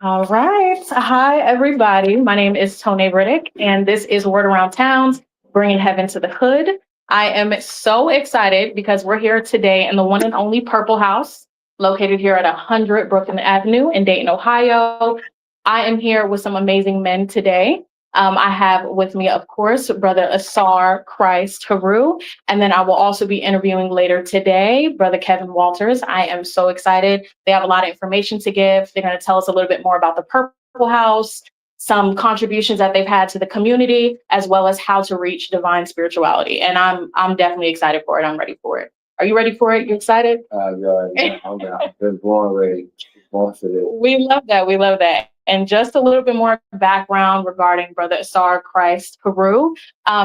All right. Hi, everybody. My name is Tone Reddick, and this is Word Around Towns, bringing heaven to the hood. I am so excited because we're here today in the one and only Purple House, located here at 100 Brooklyn Avenue in Dayton, Ohio. I am here with some amazing men today. I have with me, of course, Brother Asar Krst Heru, and then I will also be interviewing later today, Brother Kevin Walters. I am so excited. They have a lot of information to give. They're going to tell us a little bit more about the Purple House, some contributions that they've had to the community, as well as how to reach divine spirituality. And I'm definitely excited for it. I'm ready for it. Are you ready for it? You excited? Yeah, I'm been born ready, born for this. We love that. We love that. And just a little bit more background regarding Brother Asar Krst Heru.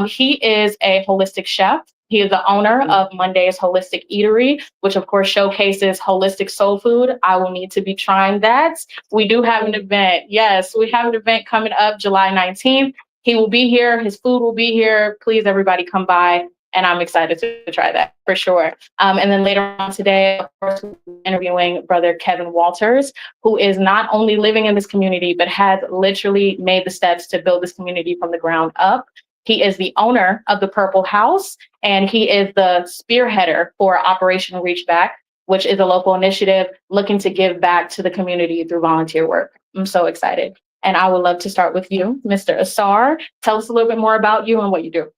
He is a holistic chef. He is the owner of Monday's Holistic Eatery, which of course showcases holistic soul food. I will need to be trying that. We do have an event. Yes, we have an event coming up July 19th. He will be here. His food will be here. Please, everybody, come by. And I'm excited to try that for sure. And then later on today, of course, we'll be interviewing Brother Kevin Walters, who is not only living in this community, but has literally made the steps to build this community from the ground up. He is the owner of the Purple House, and he is the spearheader for Operation Reach Back, which is a local initiative looking to give back to the community through volunteer work. I'm so excited. And I would love to start with you, Mr. Asar. Tell us a little bit more about you and what you do.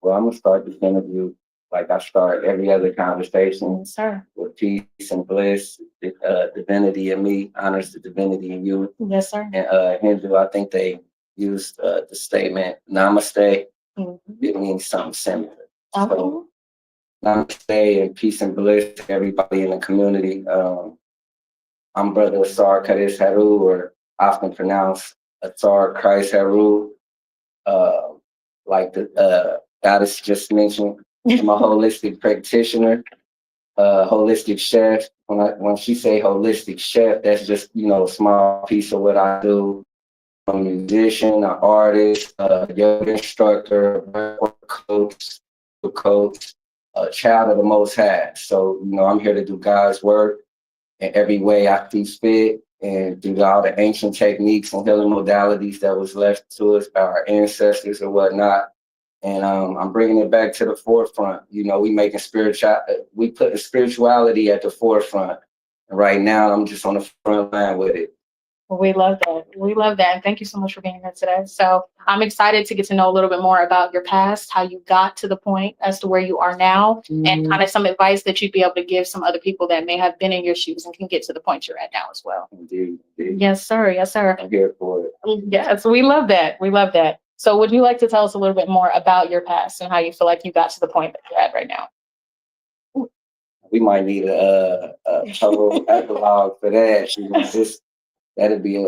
Well, I'm gonna start this interview like I start every other conversation Yes, sir. with peace and bliss, the divinity in me honors the divinity in you. Yes, sir. And Hindu, I think they used the statement Namaste. It means something similar. Okay. So Namaste and peace and bliss to everybody in the community. I'm Brother Asar Krst Heru, or often pronounced Asar Krst Heru. Like the goddess just mentioned, I'm a holistic practitioner, holistic chef. When she say holistic chef, that's just a small piece of what I do. I'm a musician, an artist, a yoga instructor, a coach, a child of the Most High. So I'm here to do God's work in every way I see fit, and through all the ancient techniques and healing modalities that was left to us by our ancestors or whatnot. And I'm bringing it back to the forefront. We put the spirituality at the forefront. And right now, I'm just on the front line with it. We love that. We love that. And thank you so much for being here today. So I'm excited to get to know a little bit more about your past, how you got to the point as to where you are now, and kind of some advice that you'd be able to give some other people that may have been in your shoes and can get to the point you're at now as well. Indeed. Yes, sir. Yes, sir. I'm here for it. Yes, we love that. We love that. So would you like to tell us a little bit more about your past and how you feel like you got to the point that you're at right now? We might need a little epilogue for that. That'd be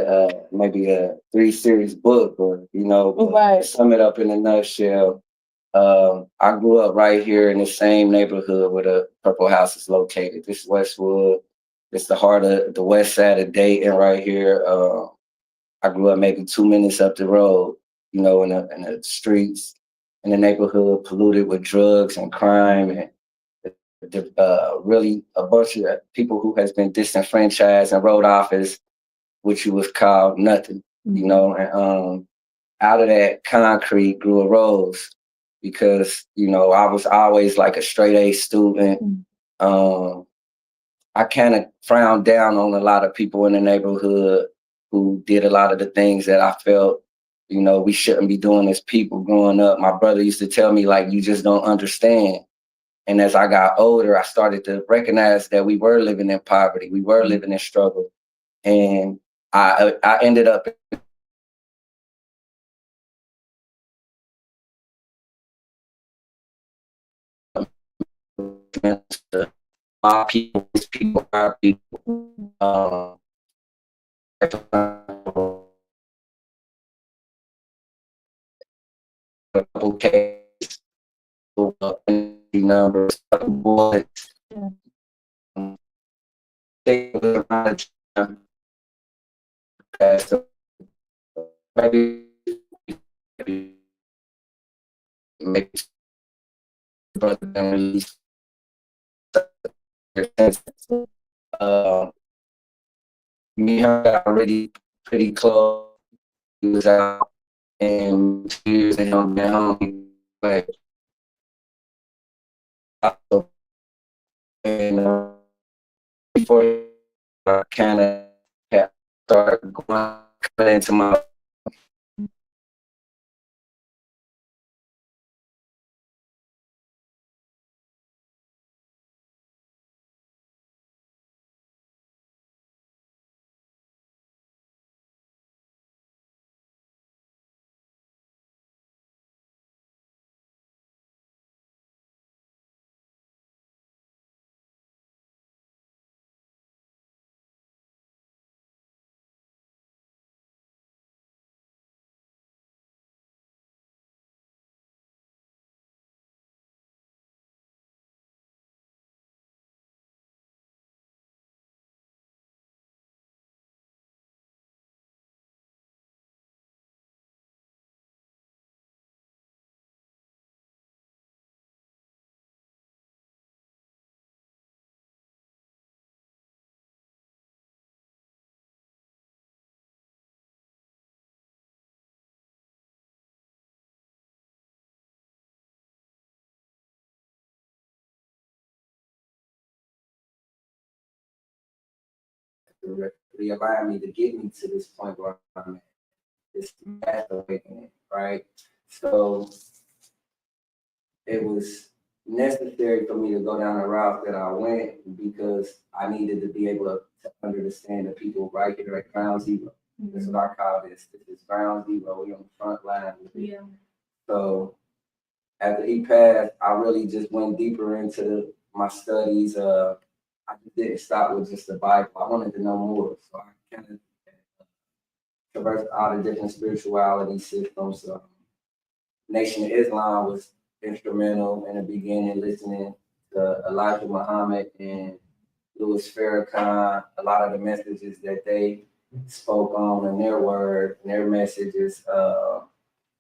maybe a 3-series book, or Right. to sum it up in a nutshell. I grew up right here in the same neighborhood where the Purple House is located. This is Westwood. It's the heart of the west side of Dayton right here. I grew up maybe 2 minutes up the road, in the streets, in the neighborhood polluted with drugs and crime, and really a bunch of people who has been disenfranchised and wrote off as which was called nothing, and out of that concrete grew a rose, because I was always like a straight A student. I kind of frowned down on a lot of people in the neighborhood who did a lot of the things that I felt we shouldn't be doing as people growing up. My brother used to tell me, like, you just don't understand. And as I got older, I started to recognize that we were living in poverty, we were living in struggle, and I ended up our people, our people. A couple cases, numbers, boys. Maybe brother release. Me, I already pretty close. He was out, and 2 years of him being home, but and before I kind of started going into my realign me to get me to this point where I'm at, this mass awakening, right? So it was necessary for me to go down the route that I went because I needed to be able to understand the people right here at ground zero. That's what I call this. This is ground zero. We on the front line. Yeah. So after he passed, I really just went deeper into my studies. I just didn't stop with just the Bible. I wanted to know more. So I kind of traversed all the different spirituality systems. Nation of Islam was instrumental in the beginning, listening to Elijah Muhammad and Louis Farrakhan, a lot of the messages that they spoke on in their word and their messages.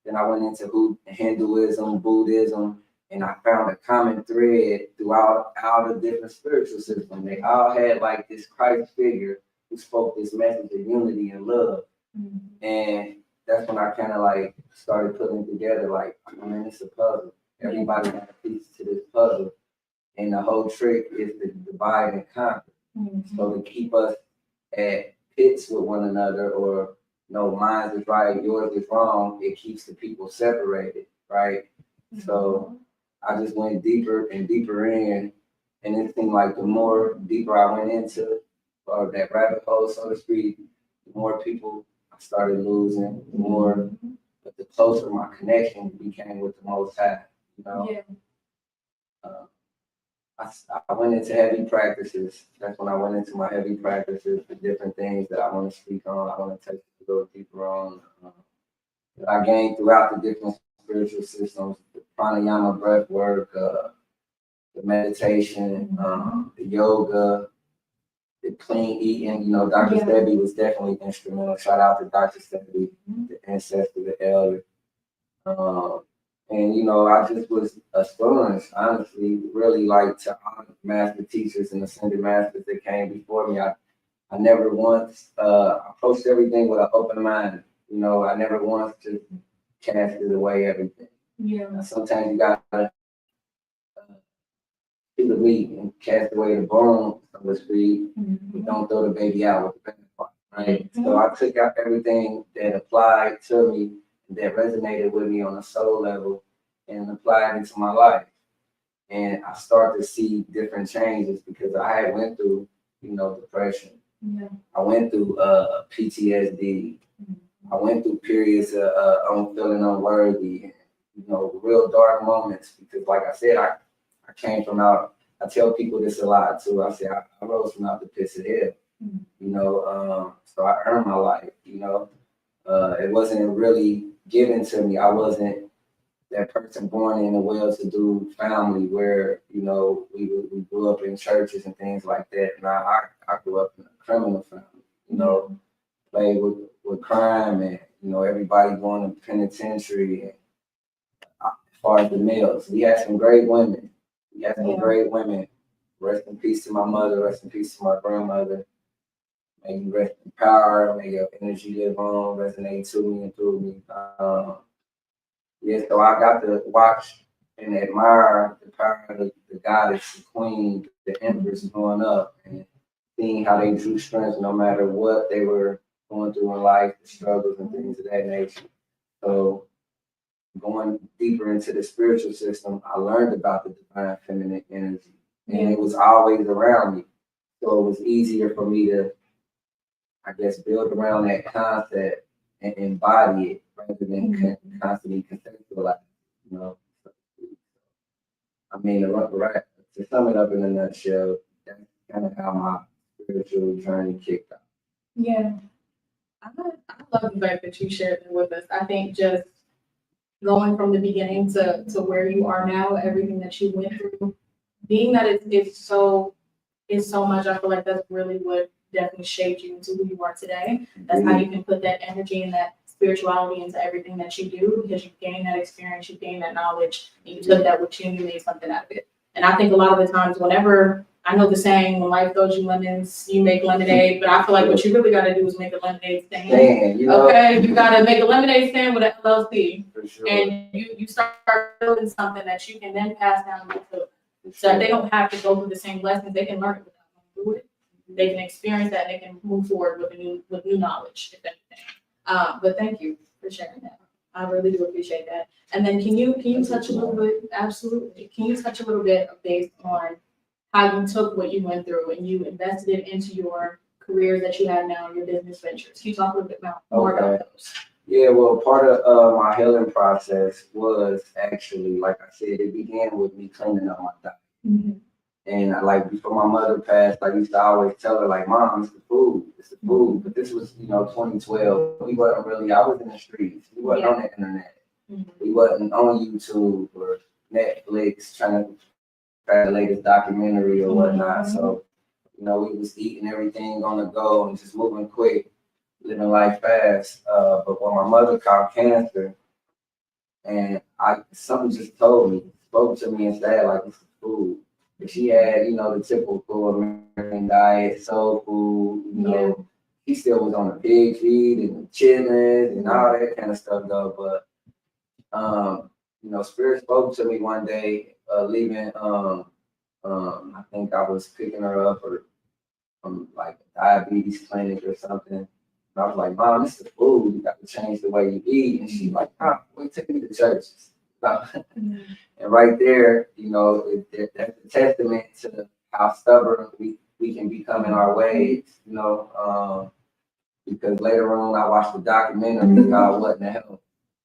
Then I went into Hinduism, Buddhism, and I found a common thread throughout all the different spiritual systems. They all had like this Christ figure who spoke this message of unity and love. And that's when I kind of like started putting it together. Like, I mean, it's a puzzle. Everybody got a piece to this puzzle, and the whole trick is to divide and conquer. So to keep us at pits with one another, or no, mine is right, yours is wrong, it keeps the people separated, right? So I just went deeper and deeper in, and it seemed like the more deeper I went into, or that rabbit hole, so to speak, the more people I started losing, the more, but the closer my connection became with the Most High, you know. Yeah. I went into heavy practices. That's when I went into my heavy practices, the different things that I want to speak on. I want to take a little deeper on. That I gained throughout the different spiritual systems, the pranayama, breath work, the meditation, the yoga, the clean eating. You know, Dr. Stebby was definitely instrumental. Shout out to Dr. Stebby, the ancestor, the elder. And you know, I just was astonished, honestly, really like to honor master teachers and ascended masters that came before me. I never once approached everything with an open mind. You know, I never once just casted away everything. Yeah. Sometimes you gotta do the meat and cast away the bone, so to speak. But don't throw the baby out with the bathwater, right? So I took out everything that applied to me, that resonated with me on a soul level, and applied into my life. And I started to see different changes because I had went through, you know, depression. I went through PTSD. I went through periods of I'm feeling unworthy, and, you know, real dark moments. Because, like I said, I came from out. I tell people this a lot too. I say I rose from out the pits of hell. You know, so I earned my life. You know, it wasn't really given to me. I wasn't that person born in a well-to-do family where, you know, we grew up in churches and things like that. And I grew up in a criminal family. You know, played with crime, and you know, everybody going to penitentiary. And as far as the males, we had some great women. We had some great women. Rest in peace to my mother. Rest in peace to my grandmother. May you rest in power. May your energy live on, resonate to me and through me. Yeah, so I got to watch and admire the power of the goddess, the queen, the empress growing up, and seeing how they drew strength no matter what they were going through in life, the struggles and things of that nature. So going deeper into the spiritual system, I learned about the divine feminine energy, and it was always around me. So it was easier for me to, I guess, build around that concept and embody it rather than constantly conceptualize, you know. I mean, right, to sum it up in a nutshell, that's kind of how my spiritual journey kicked off. Yeah. I love the fact that you shared that with us. I think just going from the beginning to where you are now, everything that you went through, being that it's so much, I feel like that's really what definitely shaped you into who you are today. That's how you can put that energy and that spirituality into everything that you do, because you gain that experience, you gain that knowledge, and you took that with you and you made something out of it. And I think a lot of the times, whenever I know the saying, when life throws you lemons, you make lemonade. But I feel like what you really got to do is make a lemonade stand. You know, okay, you got to make a lemonade stand with an LLC, for sure. and you start building something that you can then pass down to children. So that they don't have to go through the same lessons, they can learn it without going through it. They can experience that, and they can move forward with new knowledge, if anything. But thank you for sharing that. I really do appreciate that. And then can you touch a little bit? Absolutely. Can you touch a little bit based on how you took what you went through and you invested it into your careers that you have now, your business ventures? Can you talk a little bit more about those? Yeah, well, part of my healing process was actually, like I said, it began with me cleaning up my diet. Mm-hmm. And like before my mother passed, I used to always tell her, like, Mom, it's the food, it's the food. But this was, 2012. We wasn't really, I was in the streets. We wasn't on the internet. Mm-hmm. We wasn't on YouTube or Netflix trying to find the latest documentary or whatnot. Mm-hmm. So, we was eating everything on the go and just moving quick, living life fast. But when my mother caught cancer, and something just spoke to me and said, like, it's the food. She had, the typical American diet, soul food, she still was on the pig feed and chillin' and all that kind of stuff though. But, Spirit spoke to me one day, leaving, I think I was picking her up from like a diabetes clinic or something. And I was like, Mom, this is the food. You got to change the way you eat. And she's like, we take me to churches. And right there, that's a testament to how stubborn we can become in our ways, because later on I watched the documentary called What in the Hell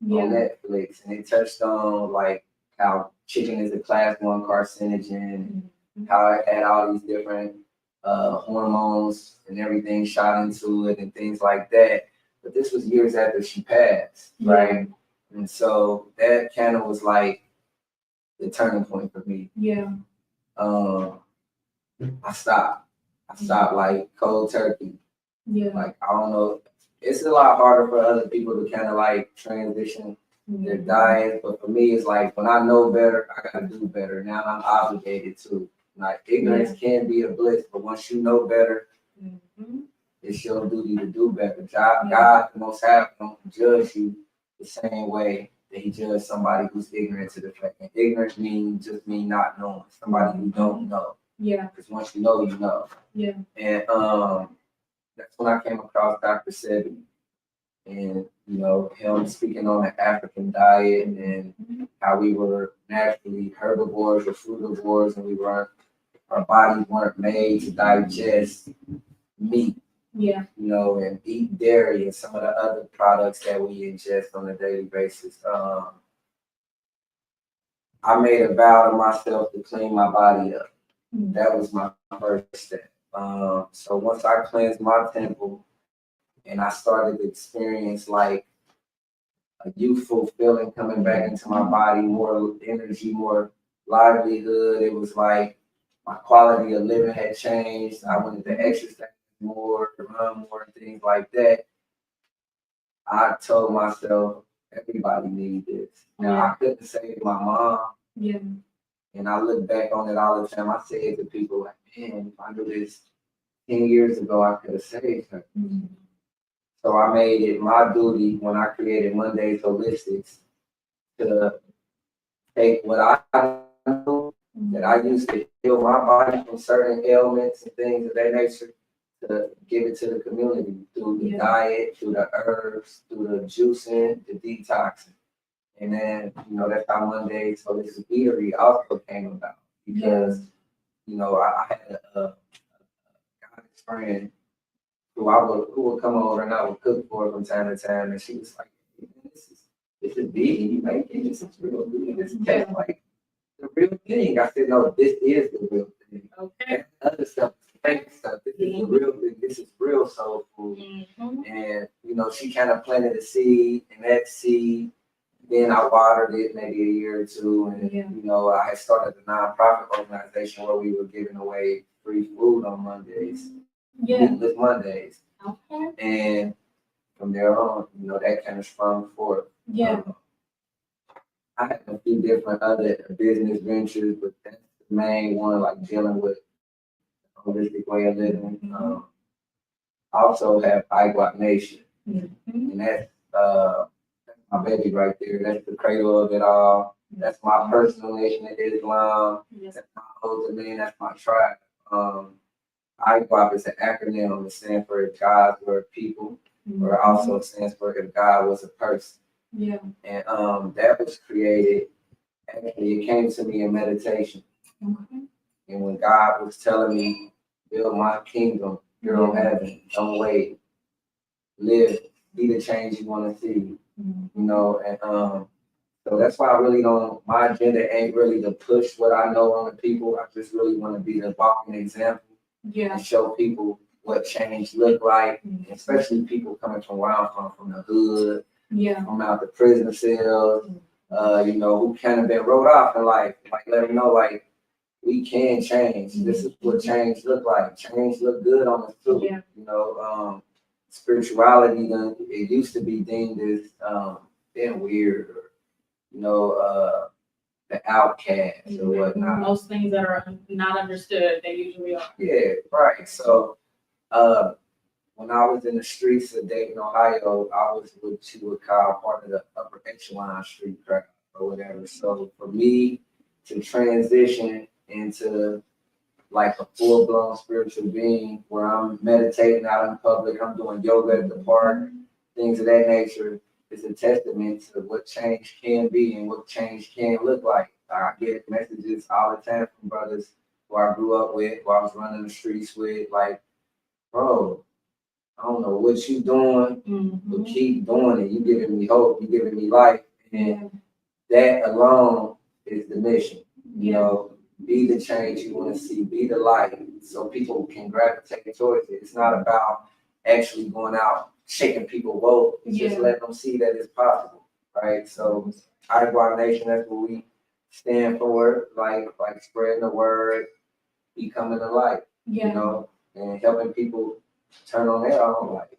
on Netflix, and it touched on like how chicken is a class 1 carcinogen, how it had all these different hormones and everything shot into it and things like that. But this was years after she passed, right? And so that kind of was like the turning point for me. Yeah. I stopped like cold turkey. Yeah. Like, I don't know. It's a lot harder for other people to kind of like transition their diet. But for me, it's like when I know better, I got to do better. Now I'm obligated to. Like, ignorance can be a bliss, but once you know better, it's your duty to do better. God, the Most High, don't judge you the same way that He judged somebody who's ignorant to the fact. And ignorance just mean not knowing. Somebody who don't know. Yeah. Because once you know, you know. Yeah. And that's when I came across Dr. Sebi. And, him speaking on the African diet and how we were naturally herbivores or frugivores, and our bodies weren't made to digest meat. Yeah. And eat dairy and some of the other products that we ingest on a daily basis. I made a vow to myself to clean my body up. That was my first step. So once I cleansed my temple and I started to experience like a youthful feeling coming back into my body, more energy, more livelihood. It was like my quality of living had changed. I wanted to exercise more, run more, things like that. I told myself, everybody needs this. Now, I couldn't say it to my mom. Yeah. And I look back on it all the time. I say it to people like, man, if I knew this 10 years ago, I could have saved her. So I made it my duty when I created Monday's Holistics to take what I knew that I used to heal my body from certain ailments and things of that nature, to give it to the community through the diet, through the herbs, through the juicing, the detoxing. And then, that's how Monday's Holistic Eatery also came about, because, I had a college friend who would come over and I would cook for her from time to time, and she was like, hey, this is vegan, you making this is real good. This tastes like the real thing. I said, no, this is the real thing. Okay. And other stuff is fake stuff. This is the real thing. This is real soul food. And she kind of planted a seed, and that seed, then I watered it maybe a year or two, and I had started a nonprofit organization where we were giving away free food on Mondays. Meatless Mondays. Okay. And from there on, that kind of sprung forth. I had a few different other business ventures, but that's the main one, like dealing with a holistic way of living. I also have IGWAP Nation, and that's my baby right there. That's the cradle of it all. That's my personal nation of Islam. That's my ultimate, that's my tribe. IGWAP is an acronym. It stands for God's Word People, or also stands for If God Was a Person. And that was created, actually, it came to me in meditation. And when God was telling me, build my kingdom here on heaven, don't wait, live, be the change you want to see, and so that's why I really don't, my agenda ain't really to push what I know on the people. I just really want to be the walking example. And show people what change look like, especially people coming from where I'm from the hood, from out the prison cells, who kind of been wrote off in life. Like, let them know, like, we can change. This is what change look like. Change look good on us too. Spirituality, it used to be deemed as being weird, or the outcast or whatnot. Most things that are not understood, they usually are. Yeah, right. So when I was in the streets of Dayton, Ohio, I was what you would call part of the upper echelon street crowd or whatever. So for me to transition into like a full-blown spiritual being where I'm meditating out in public, I'm doing yoga at the park, things of that nature, is a testament to what change can be and what change can look like. I get messages all the time from brothers who I grew up with, who I was running the streets with, like, bro, I don't know what you doing, but keep doing it. You giving me hope, you giving me life. And that alone is the mission. Be the change you want to see, be the light, so people can gravitate towards it. It's not about actually going out shaking people woke. It's just letting them see that it's possible, right? So IGWAP Nation, that's what we stand for, like spreading the word, becoming the light, and helping people turn on their own light,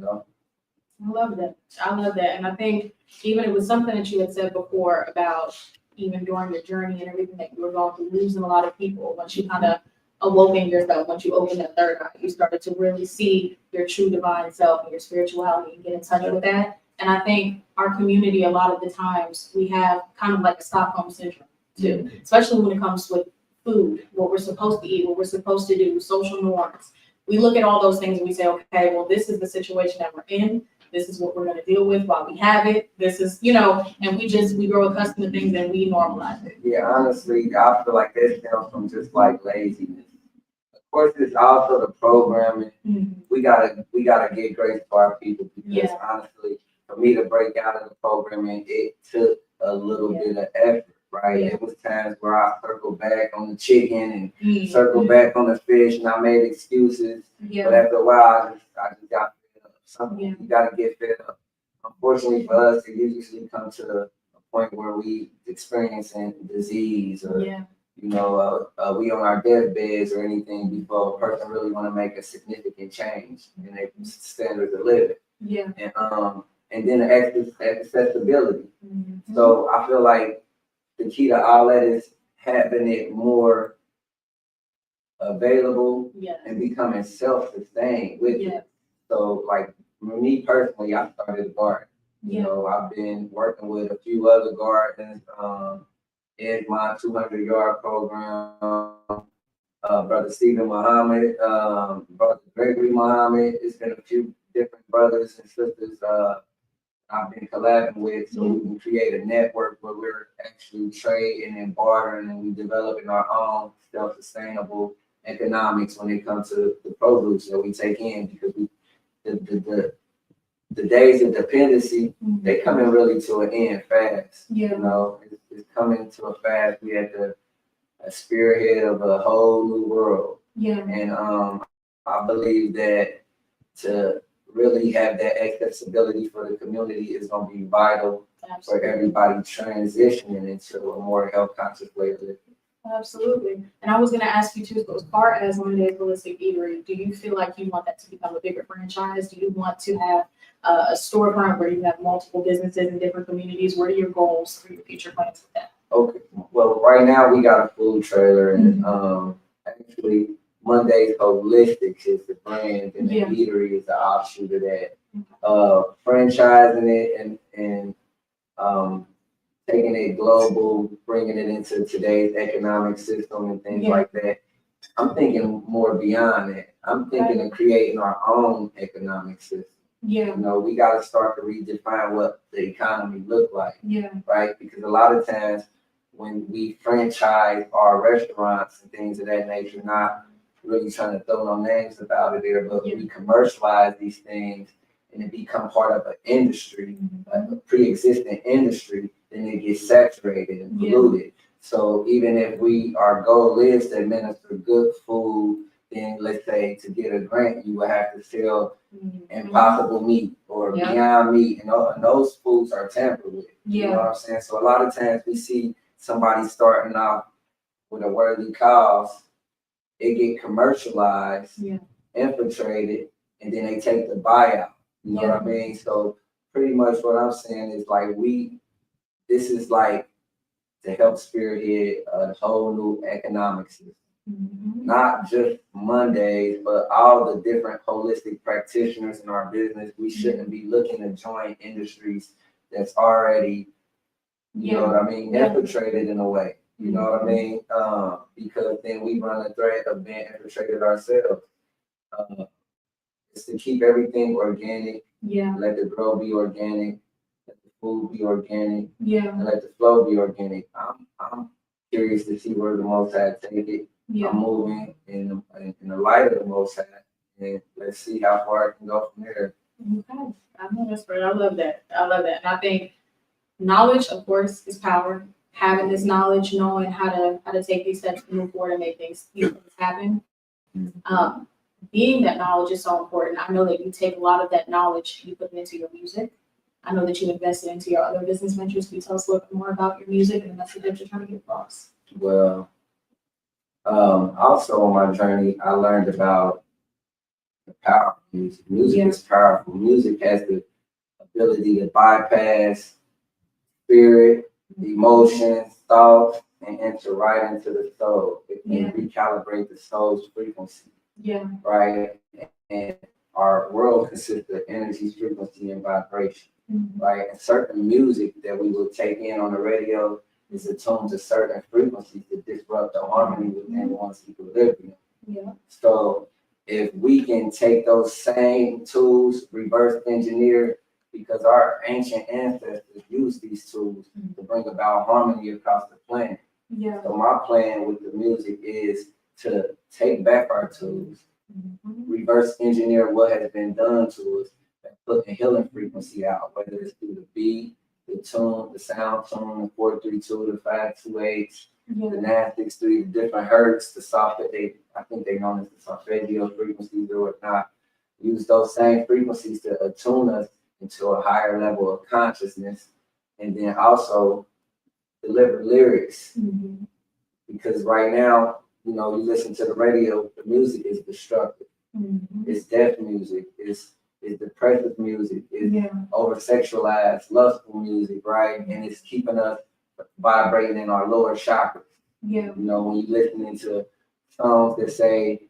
I love that. And I think even it was something that you had said before about even during your journey and everything that you were going through, losing a lot of people. Once you kind of awoken yourself, once you opened that third eye, you started to really see your true divine self and your spirituality and get in touch with that. And I think our community, a lot of the times, we have kind of like a Stockholm syndrome too, especially when it comes with food, what we're supposed to eat, what we're supposed to do, social norms. We look at all those things and we say, okay, well, this is the situation that we're in. This is what we're going to deal with while we have it. This is, and we grow accustomed to things and we normalize it. Yeah, honestly, I feel like that stems from just like laziness. Of course, it's also the programming. We gotta get grace for our people, because honestly, for me to break out of the programming, it took a little bit of effort, right? It was times where I circled back on the chicken and circled back on the fish, and I made excuses. But after a while, I just got you got to get fed up. Unfortunately for us, it usually comes to a point where we experiencing disease or, we on our deathbeds or anything before a person really want to make a significant change in their standards of living. And then the accessibility. So I feel like the key to all that is having it more available, Yes. and becoming self-sustained with Yes. it. So like for me personally, I started a garden. You Yeah. know, I've been working with a few other gardens, my 200-yard program, Brother Stephen Muhammad, Brother Gregory Muhammad. It's been a few different brothers and sisters I've been collabing with, so we can create a network where we're actually trading and bartering, and we developing our own self-sustainable economics when it comes to the produce that we take in, because the days of dependency, they coming really to an end fast. Yeah. You know, it's coming to a fast. We at the spearhead of a whole new world. Yeah. And I believe that to really have that accessibility for the community is going to be vital. Absolutely. For everybody transitioning into a more health conscious way of living. Absolutely. And I was going to ask you too, as far as Monday's Holistic Eatery, do you feel like you want that to become a bigger franchise? Do you want to have a storefront where you have multiple businesses in different communities? What are your goals for your future plans with that? Okay. Well, right now we got a food trailer, and actually Monday's Holistic is the brand, and the eatery is the offshoot of that. Franchising it and taking it global, bringing it into today's economic system and things like that. I'm thinking more beyond that. I'm thinking of creating our own economic system. Yeah. You know, we got to start to redefine what the economy look like. Yeah. Right? Because a lot of times when we franchise our restaurants and things of that nature, not really trying to throw no names about it there, but we commercialize these things and it become part of an industry, like a pre-existing industry, then it gets saturated and polluted. So even if our goal is to administer good food, then let's say to get a grant, you would have to sell impossible meat or beyond meat, and those foods are tampered with. You know what I'm saying? So a lot of times we see somebody starting off with a worthy cause, it get commercialized, infiltrated, and then they take the buyout. You know what I mean? So pretty much what I'm saying is like this is like to help spearhead a whole new economic system. Not just Mondays, but all the different holistic practitioners in our business. We shouldn't be looking to join industries that's already, you know what I mean, infiltrated in a way. You know what I mean? Because then we run the threat of being infiltrated ourselves. It's to keep everything organic. Let the grow be organic. Let the food be organic. And let the flow be organic. I'm curious to see where the Most High take it. I'm moving in the light of the Most High, and let's see how far I can go from there. Okay, I know that's right. I love that. I love that, and I think knowledge, of course, is power. Having this knowledge, knowing how to take these steps to move forward and make things happen. Being that knowledge is so important. I know that you take a lot of that knowledge, you put it into your music. I know that you invested into your other business ventures. Can you tell us a little bit more about your music and the message that you're trying to get across? Well, also on my journey, I learned about the power of music. Music is powerful. Music has the ability to bypass spirit, emotions, thoughts, and enter right into the soul. It can recalibrate the soul's frequency. Right? And our world consists of energy, frequency, and vibration. Right? And certain music that we will take in on the radio is attuned to certain frequencies to disrupt the harmony within one's equilibrium. So if we can take those same tools, reverse engineer, because our ancient ancestors used these tools to bring about harmony across the planet. So my plan with the music is to take back our tools, reverse engineer what has been done to us, and put a healing frequency out, whether it's through the beat, the tune, the sound tune, the 432, the 528, the 963, the different hertz, the soft that I think they're known as the solfeggio frequencies or whatnot. Use those same frequencies to attune us into a higher level of consciousness, and then also deliver lyrics. Because right now, you know, you listen to the radio, the music is destructive. It's death music. It's depressive music. It's over-sexualized, lustful music, right? And it's keeping us vibrating in our lower chakras. You know, when you're listening to songs that say,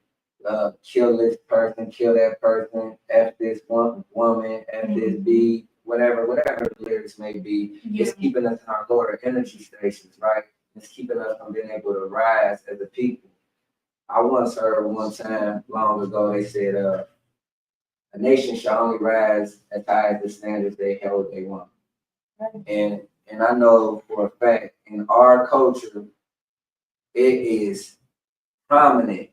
kill this person, kill that person, F this woman, F this B, whatever the lyrics may be. It's keeping us in our lower energy stations, right? It's keeping us from being able to rise as a people. I once heard one time long ago, they said, a nation shall only rise as high as the standards they held they want. And I know for a fact in our culture, it is prominent,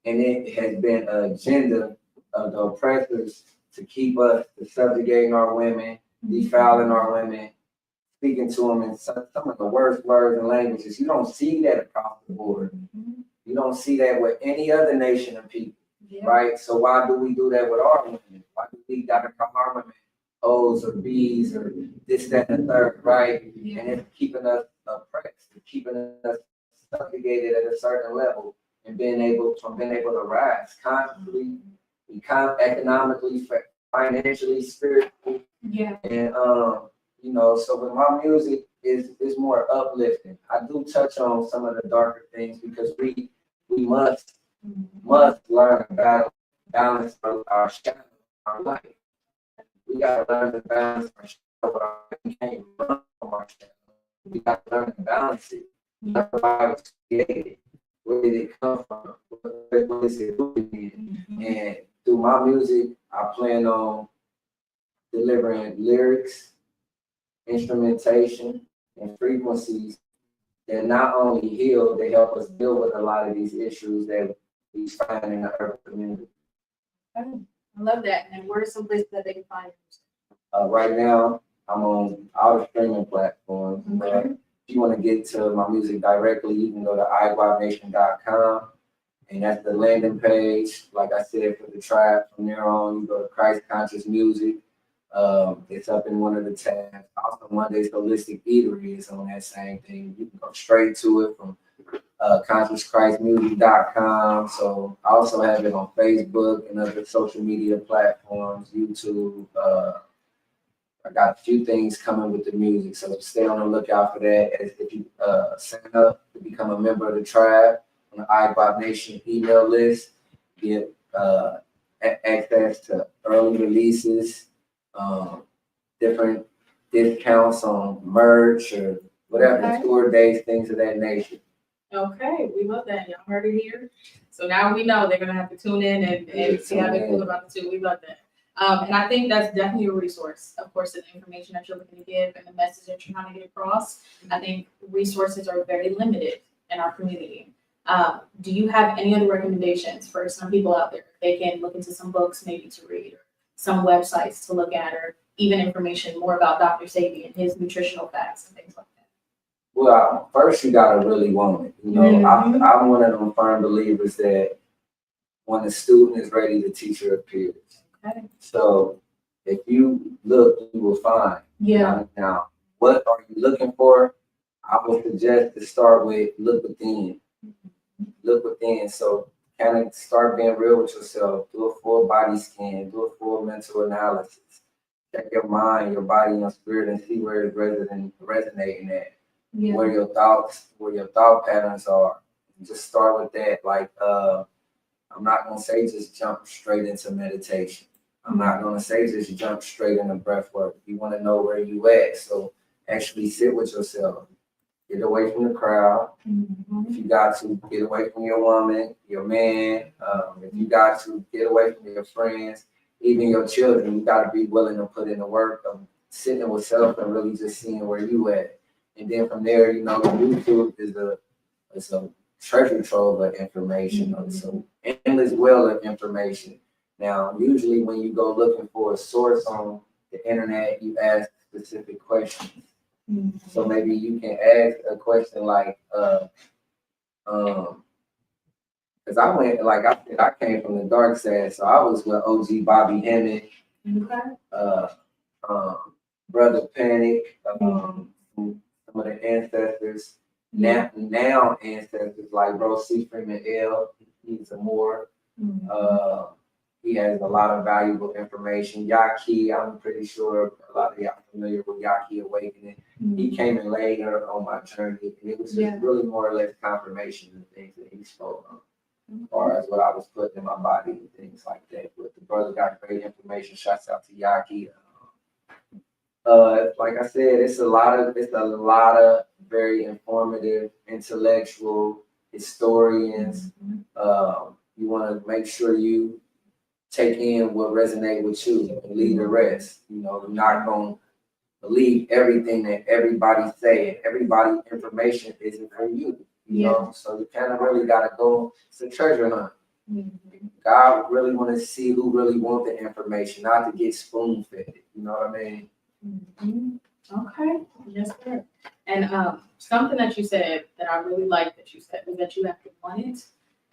and it has been an agenda of the oppressors to keep us, to subjugating our women, defiling our women, speaking to them in some of the worst words and languages. You don't see that across the board. You don't see that with any other nation of people, right? So why do we do that with our women? Why do we gotta call our women O's or B's or this, that, and the third, right? And it's keeping us oppressed, it's keeping us subjugated at a certain level, and being able to rise consciously, economically, financially, spiritually. And so with my music is more uplifting. I do touch on some of the darker things because we must learn to balance our shadow, our light. We gotta learn to balance our shadow. We can't run from our shadow. We gotta learn to balance it. Learn why it was created. Where did it come from? What is it doing? And through my music, I plan on delivering lyrics, instrumentation, and frequencies that not only heal, they help us deal with a lot of these issues that we find in the urban community. I love that. And where are some places that they can find you? Right now, I'm on all the streaming platforms. But if you want to get to my music directly, you can go to iWAPnation.com. And that's the landing page. Like I said, for the tribe, from there on, you go to Christ Conscious Music. It's up in one of the tabs. Also, Monday's Holistic Eatery is on that same thing. You can go straight to it from consciouschristmusic.com. So I also have it on Facebook and other social media platforms, YouTube. I got a few things coming with the music, so stay on the lookout for that. As if you sign up to become a member of the tribe on the iBot Nation email list, get access to early releases, different discounts on merch or whatever, tour dates, things of that nature. Okay, we love that. Y'all heard it here. So now we know they're gonna have to tune in and see how they feel about the two. We love that. And I think that's definitely a resource. Of course, the information that you're looking to give and the message that you're trying to get across. I think resources are very limited in our community. Do you have any other recommendations for some people out there? They can look into some books maybe to read, or some websites to look at, or even information more about Dr. Sabi and his nutritional facts and things like that. Well, first you gotta really want it. I'm one of them firm believers that when the student is ready, the teacher appears. Okay. So if you look, you will find. Now, what are you looking for? I would suggest to start with look within. Look within. So kind of start being real with yourself. Do a full body scan. Do a full mental analysis. Check your mind, your body, your spirit, and see where it's resonating at. Where your thought patterns are. Just start with that. Like I'm not gonna say just jump straight into meditation. I'm not gonna say just jump straight into breath work. You want to know where you at, so actually sit with yourself. Get away from the crowd. If you got to, get away from your woman, your man. If you got to, get away from your friends, even your children. You got to be willing to put in the work of sitting with self and really just seeing where you at. And then from there, YouTube is a treasure trove of information. It's an endless well of information. Now, usually when you go looking for a source on the internet, you ask specific questions. So maybe you can ask a question like, because I went, like I said, I came from the dark side, so I was with OG Bobby Hemmett, Brother Panic, some of the ancestors. Now ancestors like Bro C. Freeman L. He's a more. He has a lot of valuable information. Yaki, I'm pretty sure a lot of y'all are familiar with Yaki Awakening. He came in later on my journey, and it was just really more or less confirmation of the things that he spoke on. as far as what I was putting in my body and things like that. But the brother got great information. Shouts out to Yaki. Like I said, it's a lot of very informative, intellectual historians. You want to make sure you take in what resonate with you and leave the rest. You know, you're not going to believe everything that everybody's saying. Everybody's information isn't for you. You know, so you kind of really got to go. It's a treasure hunt. God really want to see who really want the information, not to get spoon fed. You know what I mean? Okay, yes, sir. And something that you said that I really like that you said was that you have to want it.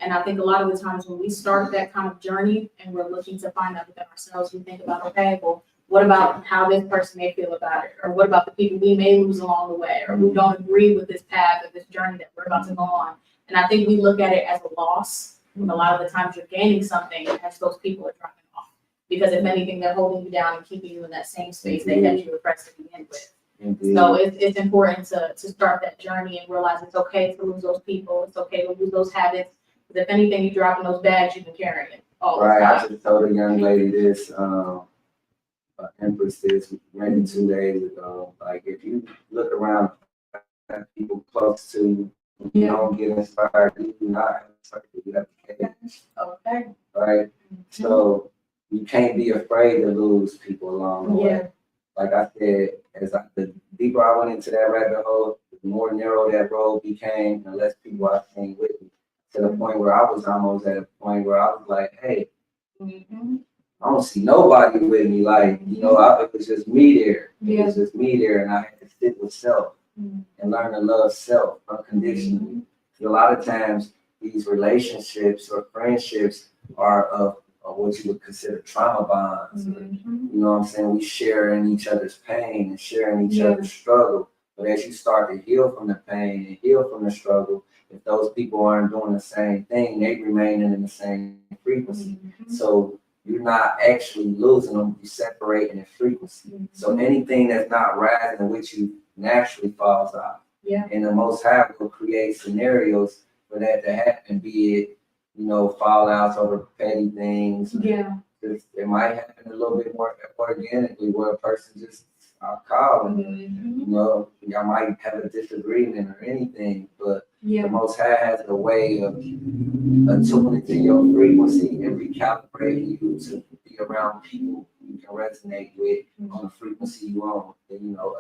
And I think a lot of the times when we start that kind of journey and we're looking to find out within ourselves, we think about, okay, well, what about how this person may feel about it? Or what about the people we may lose along the way, or who don't agree with this path or this journey that we're about to go on? And I think we look at it as a loss. And a lot of the times you're gaining something as those people are dropping off. Because if anything, they're holding you down and keeping you in that same space they had you repressed to begin with. So it's important to start that journey and realize it's okay to lose those people. It's okay to lose those habits. Because if anything, you drop in those bags, you can carry it all the time. I just told a young lady this, Empress this maybe 2 days ago. Like, if you look around at people close to you, you don't get inspired, you do not inspired, you have to catch. Okay. Right? So you can't be afraid to lose people along the way. Like I said, the deeper I went into that rabbit hole, the more narrow that road became, the less people I seen with me. To the point where I was almost at a point where I was like, hey, I don't see nobody with me. Like, you know, it was just me there. It was just me there, and I had to sit with self and learn to love self unconditionally. A lot of times, these relationships or friendships are of what you would consider trauma bonds. You know what I'm saying? We share in each other's pain and share in each other's struggle. But as you start to heal from the pain and heal from the struggle, if those people aren't doing the same thing, they remain in the same frequency. So you're not actually losing them, you're separating in frequency. So anything that's not rising with you naturally falls out. And the Most High will create scenarios for that to happen, be it, you know, fallouts over petty things. It might happen a little bit more organically where a person just call and, you know, y'all might have a disagreement or anything, but the Most High has a way of attuning to your frequency and recalibrating you to be around people you can resonate with on the frequency you on. And, you know,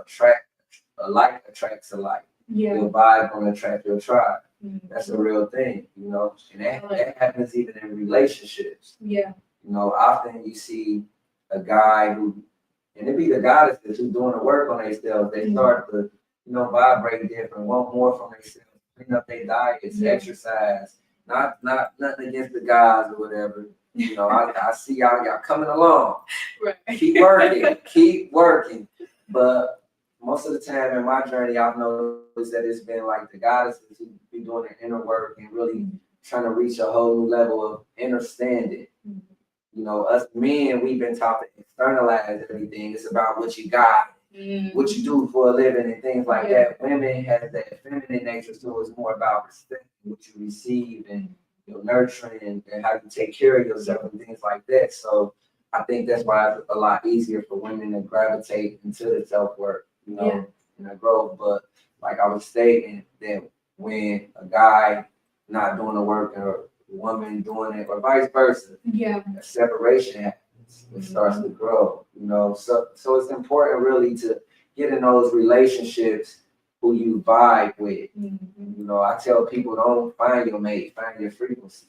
a like attracts a like. Your vibe gonna attract your tribe. That's a real thing, you know, and that happens even in relationships. You know, often you see a guy who, and it be the goddesses who doing the work on themselves. They start to, you know, vibrate different, want more from themselves, clean up their diets, exercise. Not nothing against the guys or whatever. You know, I see y'all coming along. Keep working. But most of the time in my journey, I've noticed that it's been like the goddesses who be doing their inner work and really trying to reach a whole new level of understanding. You know, us men, we've been taught to externalize everything. It's about what you got, what you do for a living and things like that. Women have that feminine nature, so it's more about respect, what you receive and, you know, nurturing and how you take care of yourself and things like that. So I think that's why it's a lot easier for women to gravitate into the self-work, you know, and the growth. But like I was stating, that when a guy not doing the work or woman doing it or vice versa, a separation happens. It starts to grow, you know. So it's important really to get in those relationships who you vibe with. You know, I tell people, don't find your mate, find your frequency.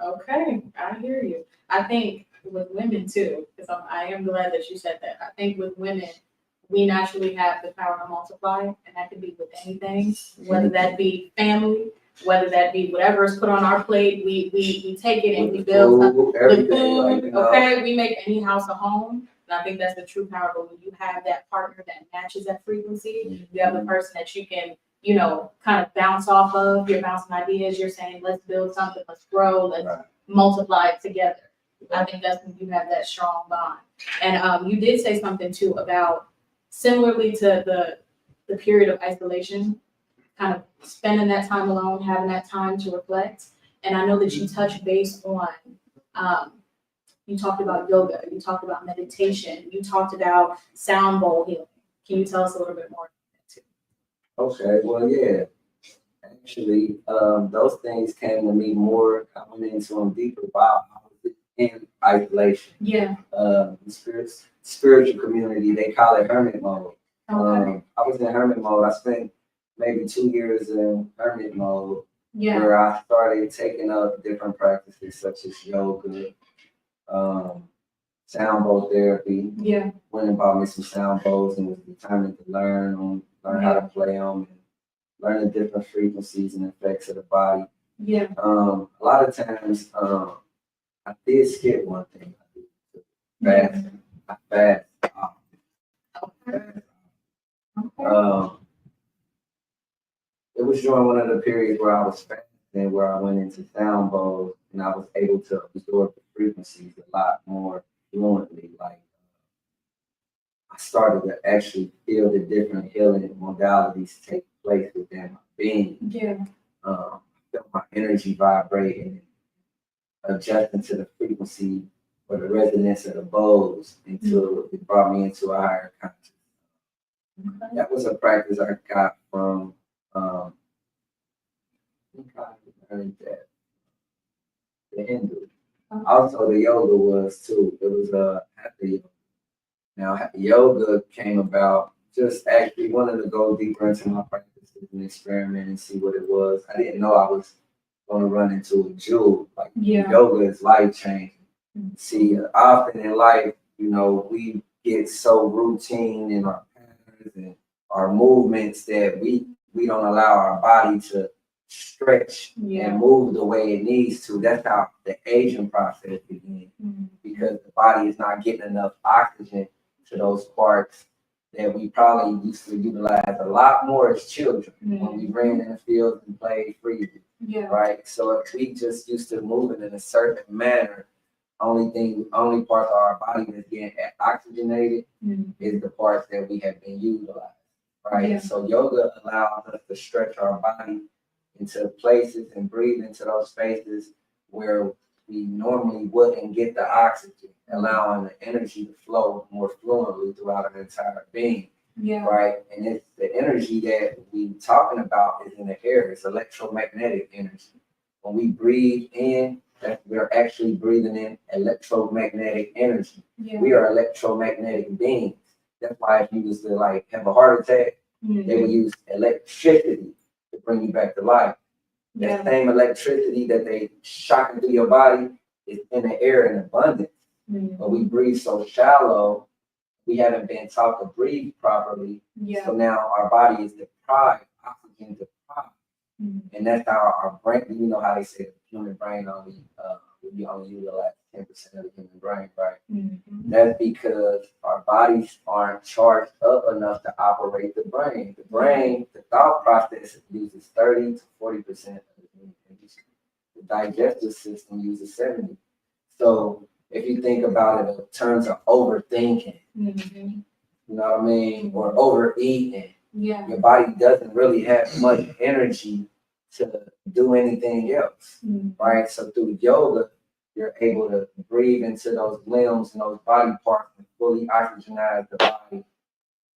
Okay, I hear you. I think with women too, because I am glad that you said that. I think with women, we naturally have the power to multiply, and that could be with anything, whether that be family, whether that be whatever is put on our plate, we take it and we build something. The food, like, you know, okay, we make any house a home. And I think that's the true power. But when you have that partner that matches that frequency, you have the person that you can, you know, kind of bounce off of. You're bouncing ideas. You're saying, let's build something, let's grow, let's multiply it together. I think that's when you have that strong bond. And you did say something too about similarly to the period of isolation, kind of spending that time alone, having that time to reflect. And I know that you touched base on, you talked about yoga, you talked about meditation, you talked about sound bowl healing. Can you tell us a little bit more about that too? Okay, well, yeah. Actually, those things came to me more. I went into them deeper while I was in isolation. Yeah. The spiritual community, they call it hermit mode. Okay. I was in hermit mode. I spent maybe 2 years in hermit mode, Yeah. where I started taking up different practices such as yoga, sound bowl therapy. Yeah. Went and bought me some sound bowls and was determined to learn how to play them, and learn the different frequencies and effects of the body. Yeah. A lot of times, I did skip one thing. Fast. I fast. It was during one of the periods where I was fasting, where I went into sound bowls, and I was able to absorb the frequencies a lot more fluently. Like, I started to actually feel the different healing modalities take place within my being. Yeah. I felt my energy vibrating, adjusting to the frequency or the resonance of the bowls until it brought me into a higher consciousness. Okay. That was a practice I got from, I think I learned that the Hindu. Okay. Also, the yoga was too. It was hatha yoga. Now, yoga came about just actually wanted to go deeper into my practices and experiment and see what it was. I didn't know I was going to run into a jewel. Like, yoga is life changing. See, often in life, we get so routine in our patterns and our movements that we don't allow our body to stretch and move the way it needs to. That's how the aging process begins, because the body is not getting enough oxygen to those parts that we probably used to utilize a lot more as children when we ran in the fields and played freely. Yeah. Right? So if we just used to moving in a certain manner, only parts of our body that's getting oxygenated is the parts that we have been utilized. Right? Yeah. So yoga allows us to stretch our body into places and breathe into those spaces where we normally wouldn't get the oxygen, allowing the energy to flow more fluently throughout our entire being. Yeah. Right? And it's the energy that we talking about is in the air. It's electromagnetic energy. When we breathe in, we're actually breathing in electromagnetic energy. Yeah. We are electromagnetic beings. That's why if you was to have a heart attack, they would use electricity to bring you back to life. That same electricity that they shocking through your body is in the air in abundance. But we breathe so shallow, we haven't been taught to breathe properly. Yeah. So now our body is deprived, oxygen deprived. And that's how our brain, you know how they say the human brain we only utilize 10% of the human brain, right? That's because our bodies aren't charged up enough to operate the brain. The brain, the thought process uses 30 to 40% of the human energy. The digestive system uses 70. So if you think about it in terms of overthinking, you know what I mean, or overeating, your body doesn't really have much energy to do anything else, right? So through yoga, you're able to breathe into those limbs and those body parts and fully oxygenize the body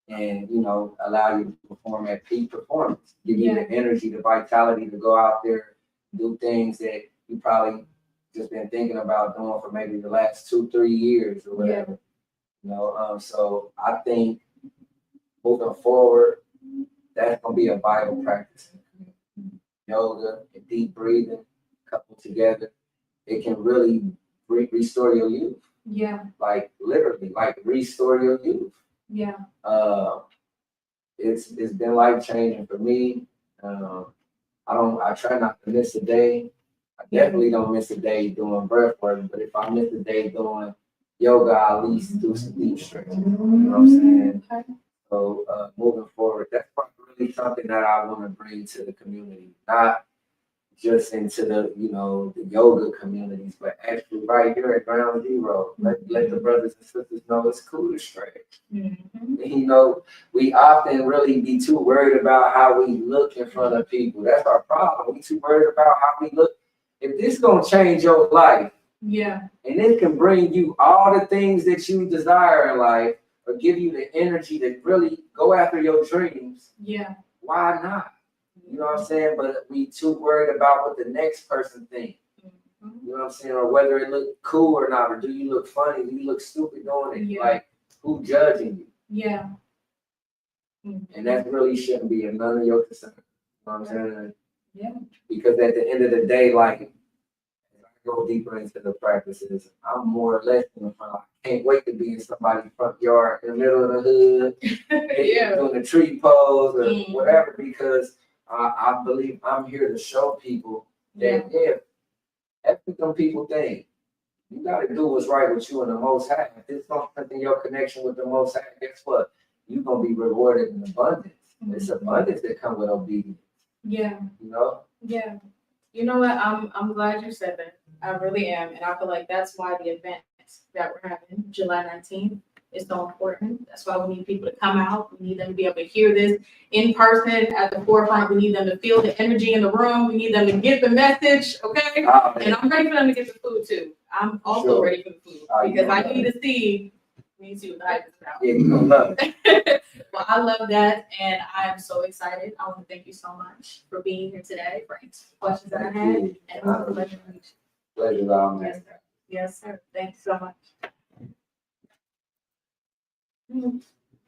and, allow you to perform at peak performance, give you the energy, the vitality to go out there, do things that you probably just been thinking about doing for maybe the last 2-3 years or whatever. So I think moving forward, that's gonna be a vital practice. Yoga and deep breathing coupled together, it can really restore your youth. Yeah. Like literally, like restore your youth. Yeah. It's been life changing for me. I try not to miss a day. I definitely don't miss a day doing breath work, but if I miss a day doing yoga, I'll at least do some deep stretching. You know what I'm saying? Okay. So moving forward, that's probably really something that I want to bring to the community, not just into the the yoga communities, but actually right here at Ground Zero, let the brothers and sisters know it's cool to stretch. We often really be too worried about how we look in front of people. That's our problem. We too worried about how we look if this gonna change your life, Yeah. and it can bring you all the things that you desire in life, or give you the energy to really go after your dreams, Yeah. why not? You know what I'm saying? But we too worried about what the next person thinks. You know what I'm saying? Or whether it look cool or not, or do you look funny? Do you look stupid doing it? Yeah. Like, who judging you? Yeah. And that really shouldn't be none of your concern. You know what I'm saying? Yeah. Because at the end of the day, like, as I go deeper into the practices, I'm more or less in the front. I can't wait to be in somebody's front yard in the middle of the hood, Yeah. doing the tree pose or Mhm. whatever, because I believe I'm here to show people that, that's what them people think. You gotta do what's right with you and the Most High. If it's not in your connection with the Most High, guess what? You're gonna be rewarded in abundance. It's abundance that comes with obedience. Yeah. You know? Yeah. You know what? I'm glad you said that. I really am. And I feel like that's why the event that we're having July 19th is so important. That's why we need people to come out. We need them to be able to hear this in person at the forefront. We need them to feel the energy in the room. We need them to get the message. Okay. And I'm ready for them to get the food too. I'm also ready for the food because I need to see what the hype is about. Yeah, you gonna love it. Well, I love that, and I'm so excited. I want to thank you so much for being here today, for answering the questions that I had, and it was a pleasure to meet you. Pleasure, all Yes, man. sir. Yes, sir. Thank you so much.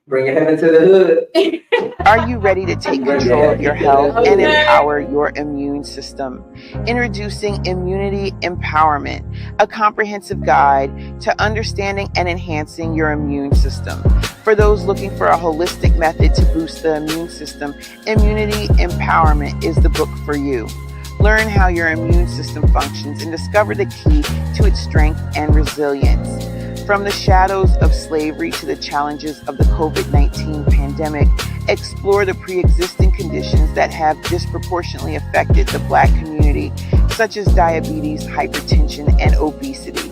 Bring your head into the hood. Are you ready to take control of your health and empower your immune system? Introducing Immunity Empowerment, a comprehensive guide to understanding and enhancing your immune system. For those looking for a holistic method to boost the immune system, Immunity Empowerment is the book for you. Learn how your immune system functions and discover the key to its strength and resilience. From the shadows of slavery to the challenges of the COVID-19 pandemic, explore the pre-existing conditions that have disproportionately affected the Black community, such as diabetes, hypertension, and obesity.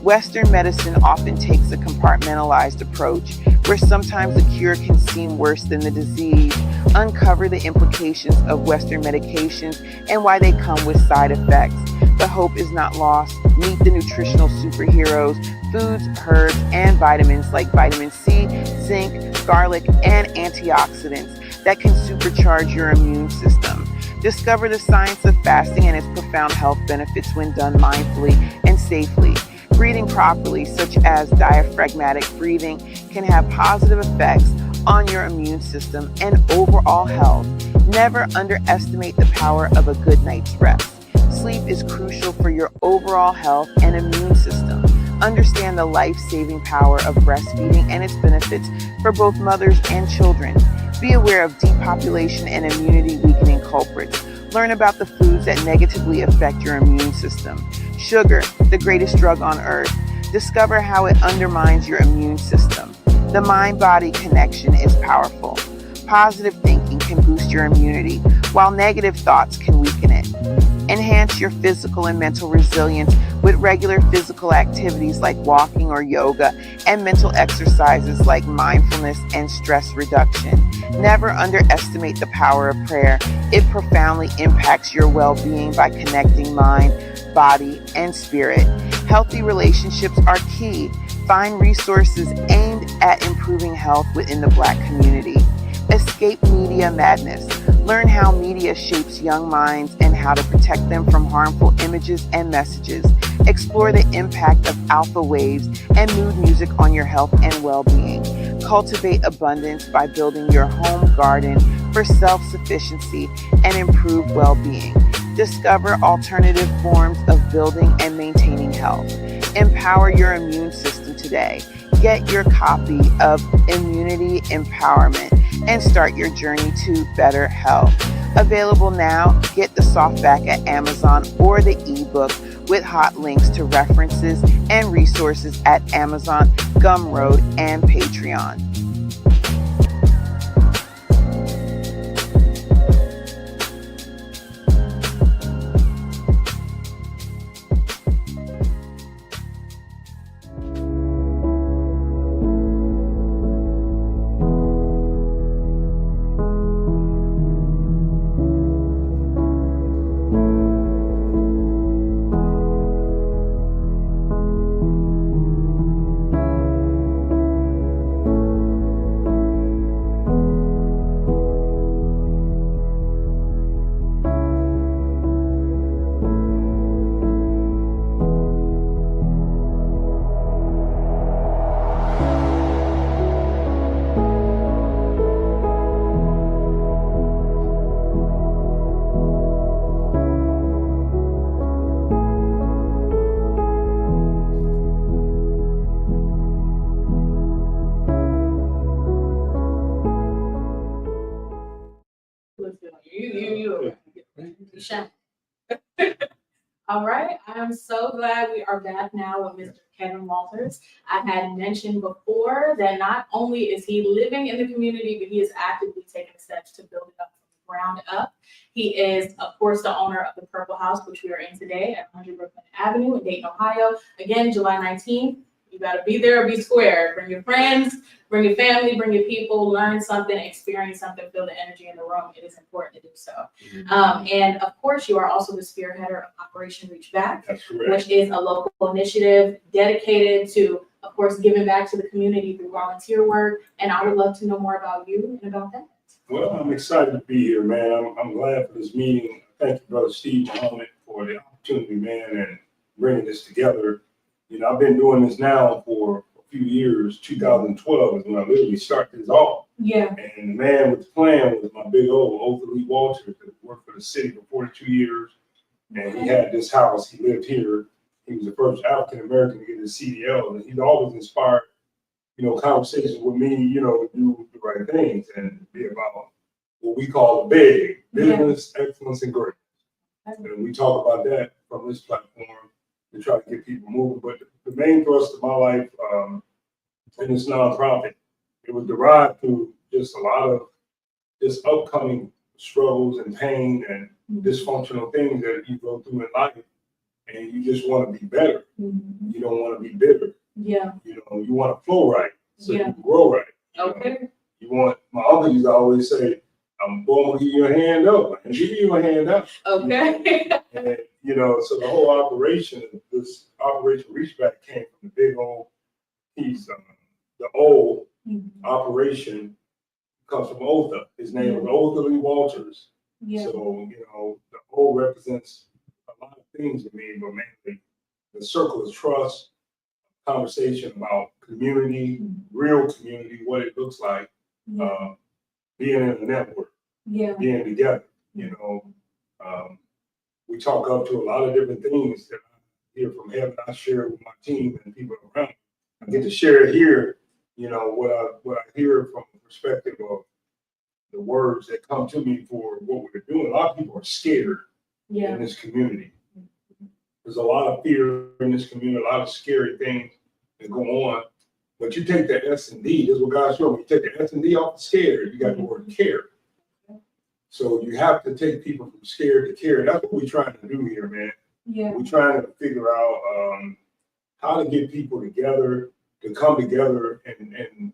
Western medicine often takes a compartmentalized approach, where sometimes the cure can seem worse than the disease. Uncover the implications of Western medications and why they come with side effects. The hope is not lost. Meet the nutritional superheroes, foods, herbs, and vitamins like vitamin C, zinc, garlic, and antioxidants that can supercharge your immune system. Discover the science of fasting and its profound health benefits when done mindfully and safely. Breathing properly, such as diaphragmatic breathing, can have positive effects on your immune system and overall health. Never underestimate the power of a good night's rest. Sleep is crucial for your overall health and immune system. Understand the life-saving power of breastfeeding and its benefits for both mothers and children. Be aware of depopulation and immunity-weakening culprits. Learn about the foods that negatively affect your immune system. Sugar, the greatest drug on earth. Discover how it undermines your immune system. The mind-body connection is powerful. Positive thinking can boost your immunity, while negative thoughts can weaken it. Enhance your physical and mental resilience with regular physical activities like walking or yoga, and mental exercises like mindfulness and stress reduction. Never underestimate the power of prayer. It profoundly impacts your well-being by connecting mind, body, and spirit. Healthy relationships are key. Find resources aimed at improving health within the Black community. Escape media madness. Learn how media shapes young minds and how to protect them from harmful images and messages. Explore the impact of alpha waves and mood music on your health and well-being. Cultivate abundance by building your home garden for self-sufficiency and improved well-being. Discover alternative forms of building and maintaining health. Empower your immune system today. Get your copy of Immunity Empowerment and start your journey to better health. Available now, get the softback at Amazon or the ebook with hot links to references and resources at Amazon, Gumroad, and Patreon. We shine. All right, I am so glad we are back now with Mr. Kevin Walters. I had mentioned before that not only is he living in the community, but he is actively taking steps to build it up from the ground up. He is, of course, the owner of the Purple House, which we are in today at 100 Brooklyn Avenue in Dayton, Ohio. Again, July 19th. You gotta be there or be square. Bring your friends, bring your family, bring your people, learn something, experience something, feel the energy in the room. It is important to do so. And of course, you are also the spearheader of Operation Reach Back, which is a local initiative dedicated to, of course, giving back to the community through volunteer work. And I would love to know more about you and about that. Well, I'm excited to be here, man. I'm glad for this meeting. Thank you, Brother Steve Muhammad, for the opportunity, man, and bringing this together. You know, I've been doing this now for a few years. 2012 is when I literally started this off. Yeah. And the man with the plan was my big old Arthur Lee Walters, that worked for the city for 42 years. And he had this house. He lived here. He was the first African-American to get his CDL. And he'd always inspired, you know, conversations with me, you know, to do the right things and be about what we call the big business, excellence, and greatness. And we talk about that from this platform to try to get people moving. But the main thrust of my life in this nonprofit, it was derived through just a lot of just upcoming struggles and pain and dysfunctional things that you go through in life, and you just want to be better. You don't want to be bitter. Yeah. You know, you want to flow right, so you Yeah. can grow right. Okay. You want, my uncle used to always say, I'm going to give you a hand up and give you a hand up. Okay. And, you know, so the whole operation, this Operation Reach Back came from the big old piece. The old operation comes from Otha. His name was Arthur Lee Walters. Yeah. So, you know, the O represents a lot of things to me, but mainly the circle of trust, conversation about community, real community, what it looks like, being in a network, being together, you know. We talk up to a lot of different things that I hear from heaven. I share with my team and people around. I get to share it here, you know, what I hear from the perspective of the words that come to me for what we're doing. A lot of people are scared in this community. There's a lot of fear in this community, a lot of scary things that go on. But you take the S&D, this is what God showed me. You take the S&D off the scared, you got the word care. So you have to take people from scared to care. That's what we're trying to do here, man. We're trying to figure out how to get people together, to come together and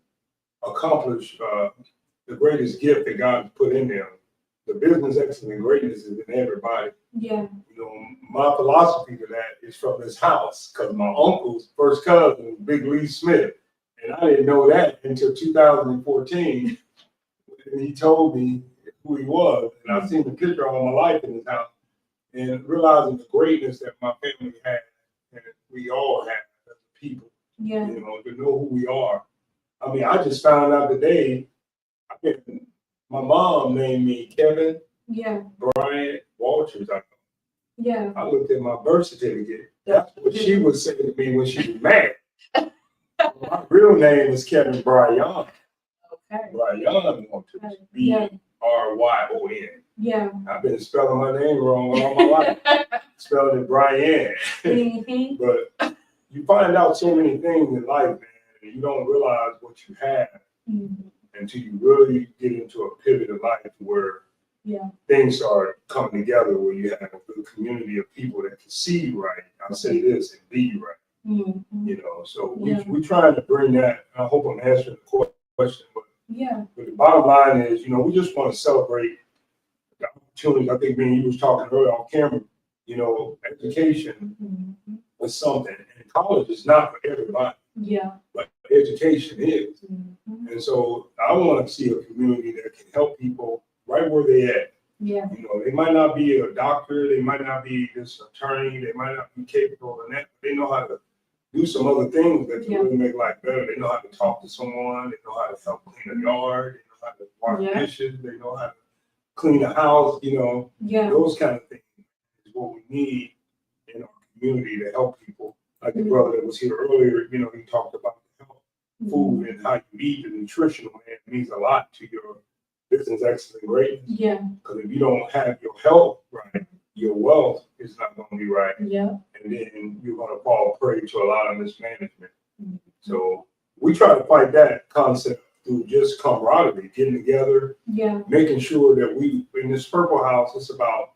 accomplish the greatest gift that God put in them. The business excellence and greatness is in everybody. You know, my philosophy to that is from this house, because my uncle's first cousin was Big Lee Smith. And I didn't know that until 2014. And he told me who he was. And I've seen the picture all my life in his house. And realizing the greatness that my family had, and we all have as people, you know, to know who we are. I mean, I just found out today, my mom named me Kevin Bryant Walters. I looked at my birth certificate. That's what she was saying to me when she was mad. My real name is Kevin Bryan. Bryan Walters. Bryon. I've been spelling my name wrong all my life. Spelling it Brian. But you find out so many things in life, man, and you don't realize what you have until you really get into a pivot of life where things start coming together, where you have a good community of people that can see you right. I'll say this, and be you right. You know, so we trying to bring that. I hope I'm answering the question, but the bottom line is, you know, we just want to celebrate the opportunities. I think me and you was talking earlier on camera, you know, education is something, and college is not for everybody. But education is. And so I want to see a community that can help people right where they at. You know, they might not be a doctor, they might not be this attorney, they might not be capable of that, but they know how to do some other things that can really make life better. They know how to talk to someone, they know how to help clean a yard, they know how to wash dishes, they know how to clean a house, you know, those kind of things is what we need in our community to help people. Like the brother that was here earlier, you know, he talked about the health, food, and how you eat, the nutritional, man, means a lot to your business excellence and greatness. Because if you don't have your health right, your wealth is not going to be right. Yeah. And then you're going to fall prey to a lot of mismanagement. So we try to fight that concept through just camaraderie, getting together, Yeah. making sure that we, in this Purple House, it's about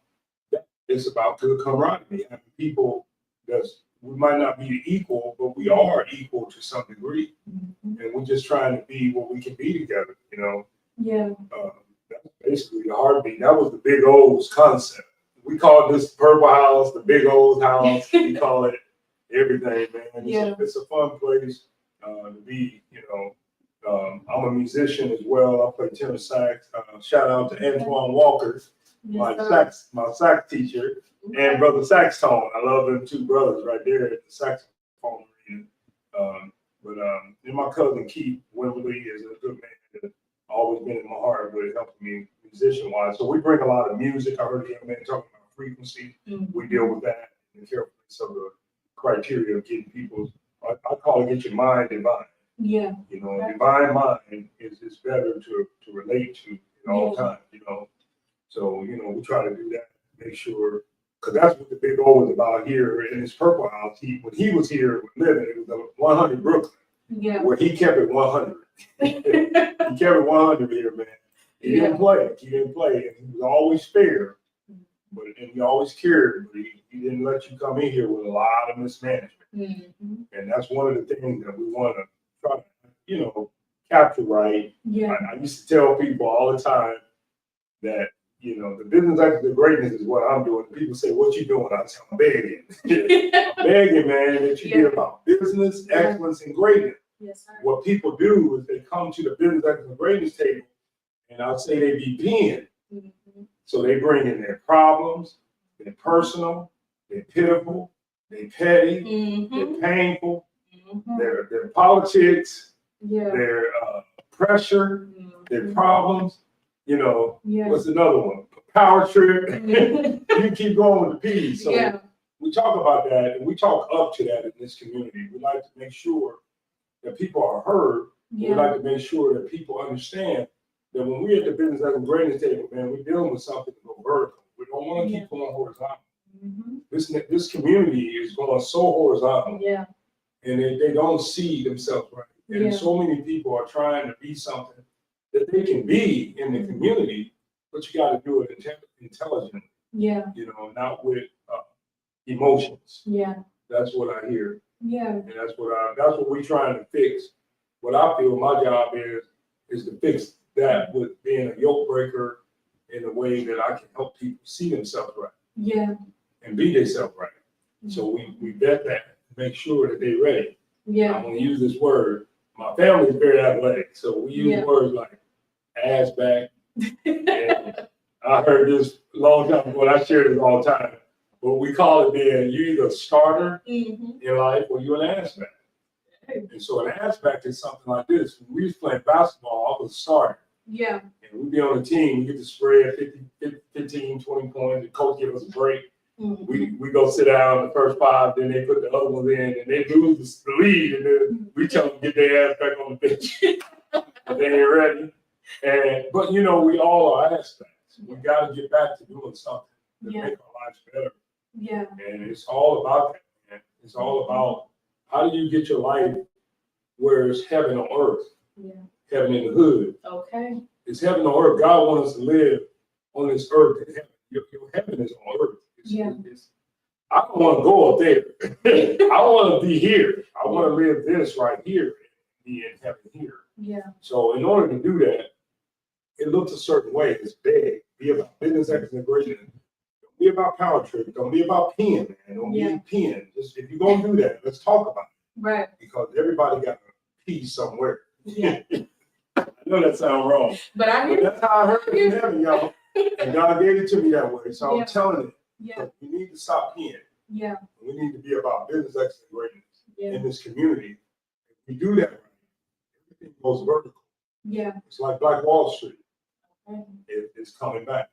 good camaraderie. Having people we might not be equal, but we are equal to some degree. And we're just trying to be what we can be together, you know? Yeah. That's basically the heartbeat. That was the Big O's concept. We call this Purple House, the Big O's house. We call it everything, man. It's a fun place to be, you know. I'm a musician as well. I play tenor sax. Shout out to Antoine Walker, my sax teacher, and brother Saxtone. I love them two brothers right there at the saxophone. And my cousin Keith Wimberly is a good man that's always been in my heart with helping me musician-wise. So we bring a lot of music. I heard the young man talking about frequency. We deal with that and the carefulness of the criteria of getting people. I call it get your mind divine. Yeah. You know, divine mind is better to relate to at all times, you know. So, you know, we try to do that, make sure, because that's what the Big O was about here in his Purple House. When he was here living, it was 100 Brooklyn, where he kept it 100. He kept it 100 here, man. He didn't play. He didn't play. And he was always fair, and he always cared, but he didn't let you come in here with a lot of mismanagement. And that's one of the things that we want to try to, you know, capture right. I used to tell people all the time that, you know, the business after the greatness is what I'm doing. People say, what you doing? I say, I'm begging. I'm begging, man, that you get about business, excellence, and greatness. Yes, sir. What people do is they come to the business excellence and greatness table, and I'll say they be peeing. So they bring in their problems, they're personal, they're pitiful, they're petty, they're painful, their politics, their pressure, their problems. You know, what's another one? Power trip. You keep going with the P's. So we talk about that, and we talk up to that in this community. We like to make sure that people are heard. We like to make sure that people understand that when we're at the business as a greatness table, man, we're dealing with something to go vertical. We don't want to keep going horizontal. This community is going so horizontal, and they don't see themselves right. And so many people are trying to be something that they can be in the community, but you got to do it intelligently. You know, not with emotions. That's what I hear. And that's what we're trying to fix. What I feel my job is to fix that with being a yoke breaker in a way that I can help people see themselves right. And be themselves right. So we vet that, make sure that they're ready. I'm going to use this word. My family is very athletic, so we use words like ass back. And I heard this a long time ago, and I share this all the time. But we call it being you either a starter in life or you're an ass back. And so an ass back is something like this. When we was playing basketball, I was a starter. And we'd be on the team, we get to spread 15, 20 points, the coach give us a break. We go sit down the first 5, then they put the other ones in, and they lose the lead, and then we tell them to get their ass back on the bench. They ain't ready. But you know, we all are aspects. We got to get back to doing something to make our lives better. And it's all about that, man. It's all about how do you get your life where it's heaven on earth, heaven in the hood. It's heaven on earth. God wants us to live on this earth in heaven. Your heaven is on earth. I don't want to go up there. I want to be here. I want to live this right here and be in heaven here. So in order to do that, it looks a certain way. It's big. Be about business excellence. Don't be about power trip. Don't be about peeing, man. Don't be peeing. Just if you're gonna do that, let's talk about it. Because everybody got to pee somewhere. I know that sounds wrong. But that's how I heard it in heaven, y'all. And God gave it to me that way. So I'm telling it. We need to stop peeing. We need to be about business excellence greatness in this community. If we do that right, everything goes vertical. It's like Black Wall Street. It's coming back.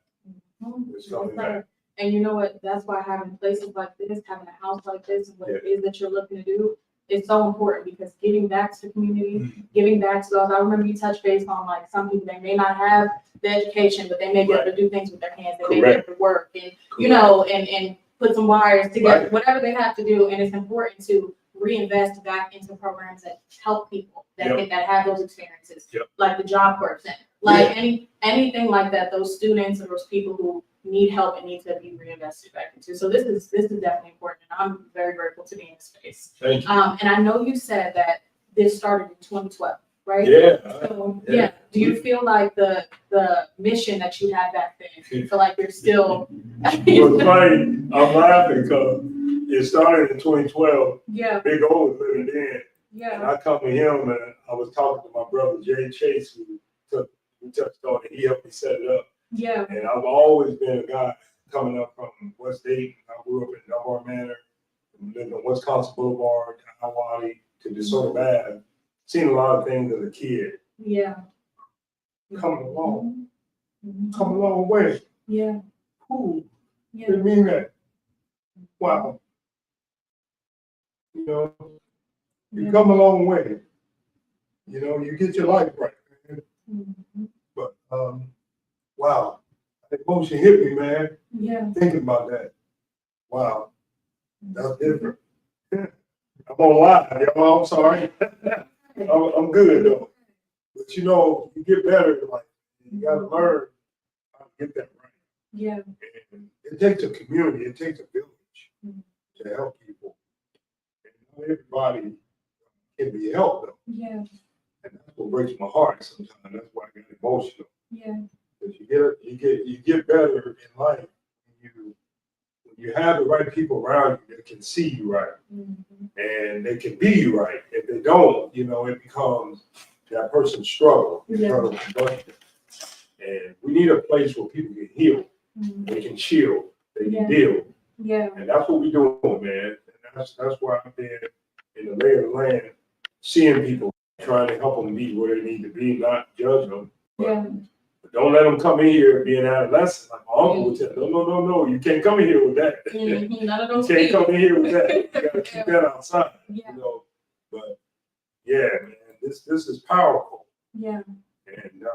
It's coming back. And you know what? That's why having places like this, having a house like this, what it is that you're looking to do, is so important because giving back to the community, giving back to those. I remember you touched base on like some people, they may not have the education, but they may be able to do things with their hands. They may be able to work and, you know, and put some wires together, whatever they have to do. And it's important to reinvest back into programs that help people that have those experiences, like the Job Corps Center, like anything like that. Those students or those people who need help and need to be reinvested back into. So this is definitely important, and I'm very grateful to be in this space. Thank you. And I know you said that this started in 2012, right? Yeah. So do you feel like the mission that you had back then? Do you feel like you're still? Well, funny, I'm laughing because it started in 2012. Yeah. Big O was living then. Yeah. And I come to him and I was talking to my brother Jay Chase, who touched on it. He helped me set it up. Yeah. And I've always been a guy coming up from West Dayton. I grew up in Dunbar Manor, lived on Wisconsin Boulevard, to Hiawassee, to DeSoto Ave. Seen a lot of things as a kid. Yeah. Come along. Come a long way. Yeah. Cool. Yeah. Didn't mean that. Wow. You know, you come a long way. You know, you get your life right, man. But wow, that emotion hit me, man. Yeah. Thinking about that. Wow, that's different. I'm on live, y'all. I'm sorry. I'm good though. But you know, you get better in life. You gotta learn how to get that right. Yeah. And it takes a community, it takes a village to help people. And not everybody can be helped though. Yeah. And that's what breaks my heart sometimes. That's why I get emotional. Yeah. Because you get better in life when you have the right people around you that can see you right. And they can be you right. If they don't, you know, it becomes that person's struggle, internal combustion. And we need a place where people can heal, they can chill, they can deal. Yeah. And that's what we're doing, man. And that's why I've been in the lay of the land, seeing people, trying to help them be where they need to be, not judge them. But don't let them come in here being adolescent. Like my uncle would tell, no, you can't come in here with that. None of those You can't come in here with that. You gotta Yeah. keep that outside. Yeah. You know. But yeah, man, this is powerful. Yeah. And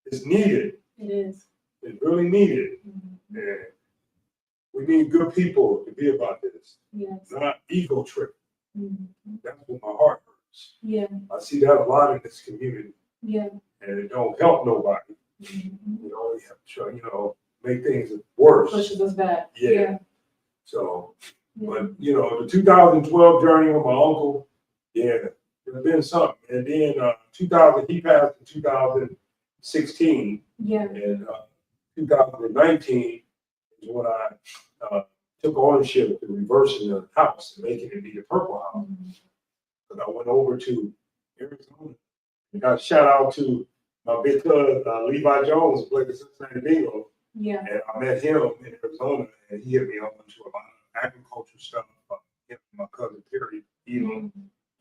it's needed. It is. It's really needed. And we need good people to be about this. Yes. Not ego trip. That's what my heart hurts. Yeah. I see that a lot in this community. Yeah. And it don't help nobody. You only have to try, make things worse. Pushes us back. Yeah. So, but the 2012 journey with my uncle, it's been something. And then 2000, he passed in 2016. Yeah. And 2019 is when I took ownership of reversing the house and making it be the Purple House. Because I went over to Arizona. And got a shout out to my big cousin, Levi Jones, who played the Cincinnati Bengals. Yeah. And I met him in Arizona, and he hit me on to a lot of agriculture stuff. Him and my cousin Terry, to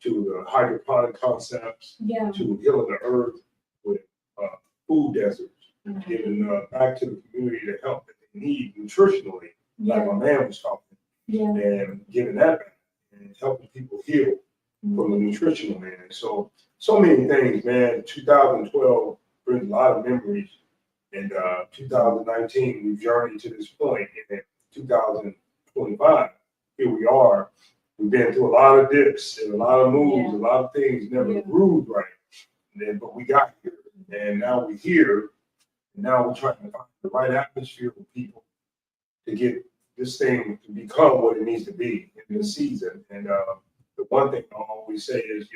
the hydroponic concepts, to healing the earth with food deserts, giving back to the community the help that they need nutritionally, like my man was talking, and giving that back and helping people heal from the nutritional man. So many things, man. 2012 brings a lot of memories. And 2019, we've journeyed to this point. And 2025, here we are. We've been through a lot of dips and a lot of moves, a lot of things never grew right. But we got here. And now we're here. And now we're trying to find the right atmosphere for people to get this thing to become what it needs to be in this season. And the one thing I always say is,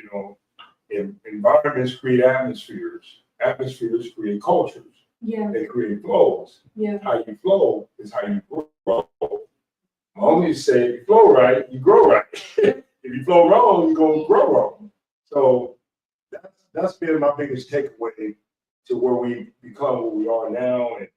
environments create atmospheres. Atmospheres create cultures. They create flows. How you flow is how you grow. I always say, if you flow right, you grow right. If you flow wrong, you're going to grow wrong. So that's been my biggest takeaway to where we become what we are now. And,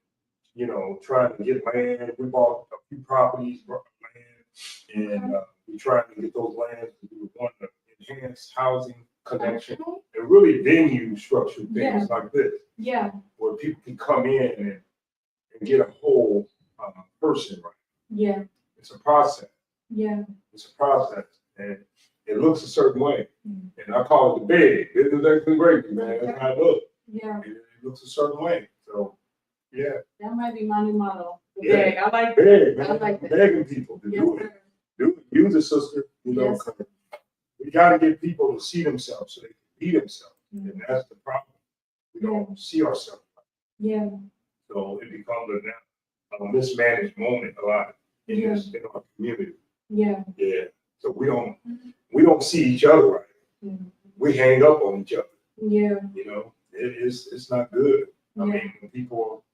trying to get land. We bought a few properties, bought land, and we're trying to get those lands because we want to enhance housing connection and really venue structure things like this. Where people can come in and get a whole person right. It's a process. It's a process. And it looks a certain way. And I call it the bed. Business excellence breakthrough, man. That's how it looks. Yeah, And it looks a certain way. So, yeah. that might be my new motto. The Yeah. bag. I like that. Beg, man. I like that. Begging people to Yes, do it. sir. Do it. Use it, sister. You know, Yes. 'cause we got to get people to see themselves so they can be themselves. Mhm. And that's the problem. We don't see ourselves. Yeah, So it becomes a mismanaged moment a lot in our community. yeah. Yeah. So we don't see each other right. Mhm. We hang up on each other. Yeah, You know, it's not good. I Yeah. mean, when people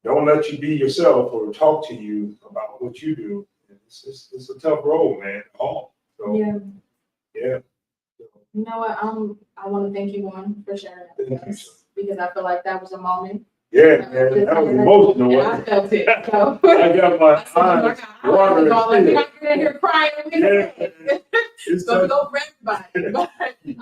don't let you be yourself or talk to you about what you do, it's a tough road, man. So yeah. yeah. You know what? I want to thank you, one, for sharing that with Thank you, us, sir. because I feel like that was a moment. Yeah, man, that was emotional. And I felt it. So. I got my eyes Like, watering. we're not in here crying. Yeah. It's So we tough. go for everybody. But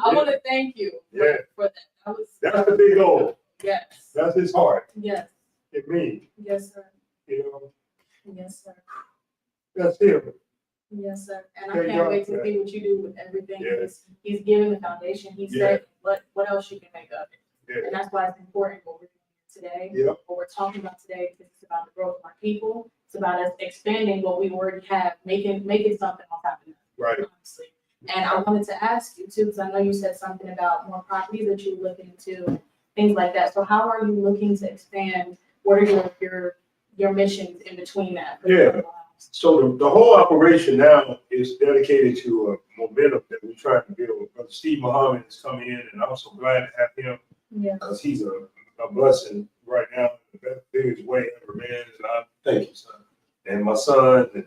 I want to thank you Yeah. for that. That's the big goal. Yes. That's his heart. Yes. In me. Yes, sir. You know, Yes, sir. that's him. Yes, sir. And I Thank can't God wait for to see what you do with everything. Yeah. He's given the foundation. He said what else you can make of it. Yeah. And that's why it's important what we're doing today. Yep. What we're talking about today, because it's about the growth of our people. It's about us expanding what we already have, making something on top of it. Right. Honestly. And I wanted to ask you too, because I know you said something about more properties that you're looking into, things like that. So how are you looking to expand? What are your missions in between that? Yeah. So the whole operation now is dedicated to a momentum that we're trying to build. Brother Steve Muhammad has come in, and I'm so glad to have him Yeah. because he's a blessing right now, the biggest way ever, man. And I thank you, son. And my son, and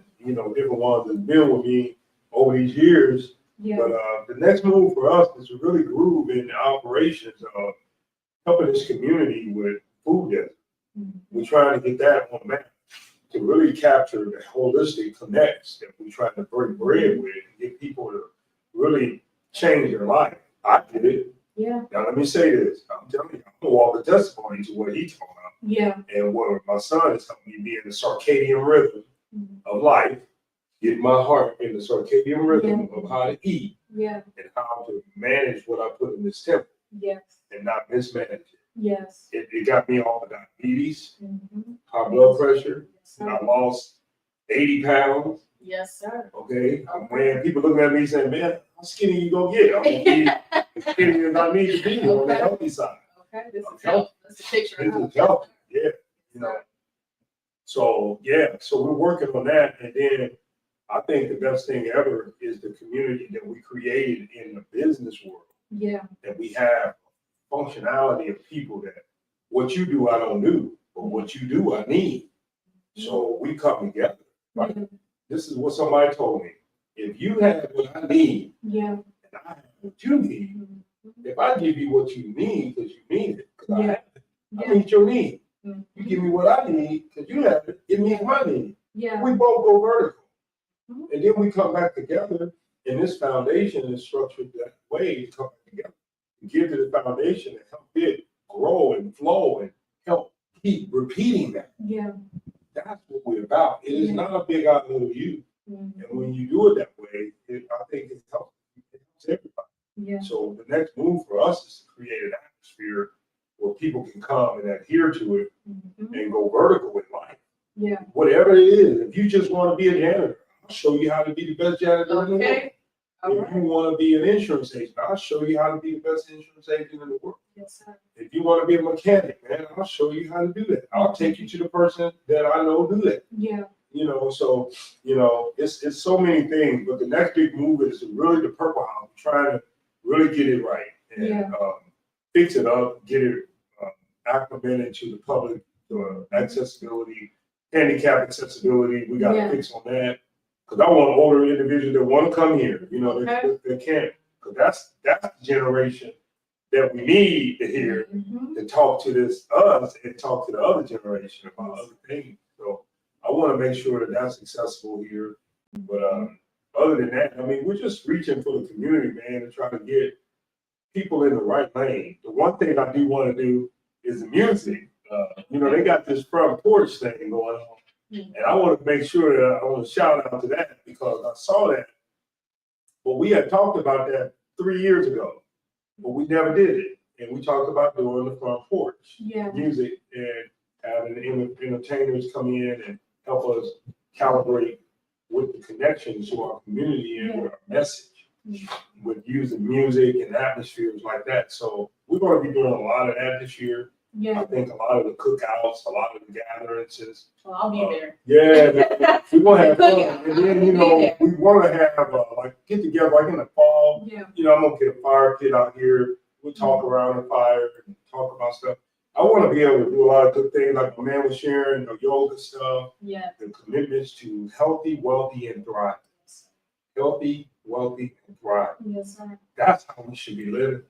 different ones that's been with me over these years. Yeah. But the next move for us is to really groove in the operations of helping this community with food deserts. Mhm. We're trying to get that on the map to really capture the holistic connects that we're trying to break bread with and get people to really change their life. I did it. Yeah. Now let me say this. I'm telling you, I'm gonna walk the testimony to what he's talking about. Yeah. And what my son is helping me be in the circadian rhythm Mhm. of life, get my heart in the circadian rhythm Yeah. of how to eat Yeah. and how to manage what I put in this temple Yes. and not mismanage it. Yes. It got me off of diabetes, Mhm. high blood pressure. Yes, And I sir. lost 80 pounds. Yes, sir. Okay. When people look at me saying, man, how skinny you gonna get? I'm gonna be as skinny as I need to be on the healthy side. Okay, this is Okay. health. That's a picture This of is healthy. Yeah. Sir. So we're working on that. And then I think the best thing ever is the community that we created in the business world. Yeah. That we have functionality of people that what you do, I don't do, but what you do, I need. So we come together. Right? Yeah. This is what somebody told me. If you have what I need, Yeah. and I have what you need, Mhm. if I give you what you need because you need it, because I Yeah. have it, I Yeah. meet your need. Mhm. You give me what I need because you have it, it meets my need. Yeah. We both go vertical. Mhm. And then we come back together, and this foundation is structured that way to come back together. Give it a foundation and help it grow and flow and help keep repeating that. Yeah. That's what we're about. It is not a big I little you. Mhm. And when you do it that way, I think it helps everybody. Yeah. So the next move for us is to create an atmosphere where people can come and adhere to it Mhm. and go vertical with life. Yeah. Whatever it is, if you just want to be a janitor, I'll show you how to be the best janitor in the world. Okay. All If you right. want to be an insurance agent, I'll show you how to be the best insurance agent in the world. Yes, sir. If you want to be a mechanic, man, I'll show you how to do that. I'll take you to the person that I know do that. Yeah. So it's so many things. But the next big move is really the Purple House, trying to really get it right and fix it up, get it acclimated to the public, accessibility, handicap accessibility. We got to fix on that. Because I want older individuals that want to come here, they can't. Because that's the generation that we need to hear Mhm. to talk to us and talk to the other generation about other things. So I want to make sure that that's accessible here. But other than that, I mean, we're just reaching for the community, man, and trying to get people in the right lane. The one thing I do want to do is the music. They got this front porch thing going on. And I want to make sure that I want to shout out to that because I saw that But we had talked about that 3 years ago, but we never did it. And we talked about doing the front porch music and having the entertainers come in and help us calibrate with the connections to our community and with our message, with using music and atmospheres like that. So we're going to be doing a lot of that this year. I think a lot of the cookouts, a lot of the gatherings. Well, I'll be there. Yeah, we're going to have fun. And then, you know, we want to have like get together like in the fall. You know, I'm going to get a fire pit out here. We'll talk around the fire and talk about stuff. I want to be able to do a lot of good things like my man was sharing, the yoga stuff, the commitments to healthy, wealthy, and thriving. Healthy, wealthy, and thriving. Yes, sir. That's how we should be living.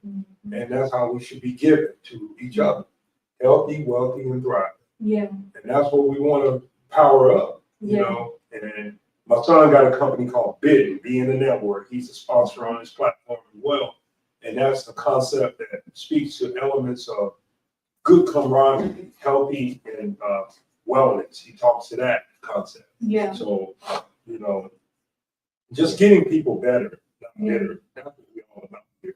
And that's how we should be giving to each other. Healthy, wealthy, and thriving. And that's what we want to power up, you know. And my son got a company called Bid, Be in the Network. He's a sponsor on this platform as well. And that's the concept that speaks to elements of good camaraderie, healthy, and wellness. He talks to that concept. So, you know, just getting people better, not bitter. That's what we're all about here.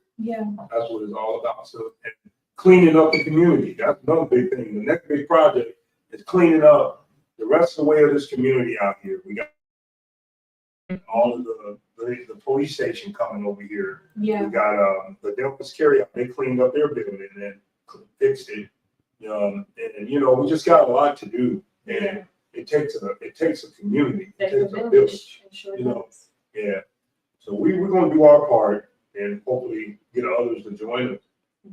That's what it's all about. So, and cleaning up the community. That's another big thing. The next big project is cleaning up the rest of the way of this community out here. We got all of the police station coming over here. We got the Delphus carryout. They cleaned up their building and fixed it. And you know, we just got a lot to do. And it takes a community. It takes a village. You know. So we're gonna do our part and hopefully get others to join us.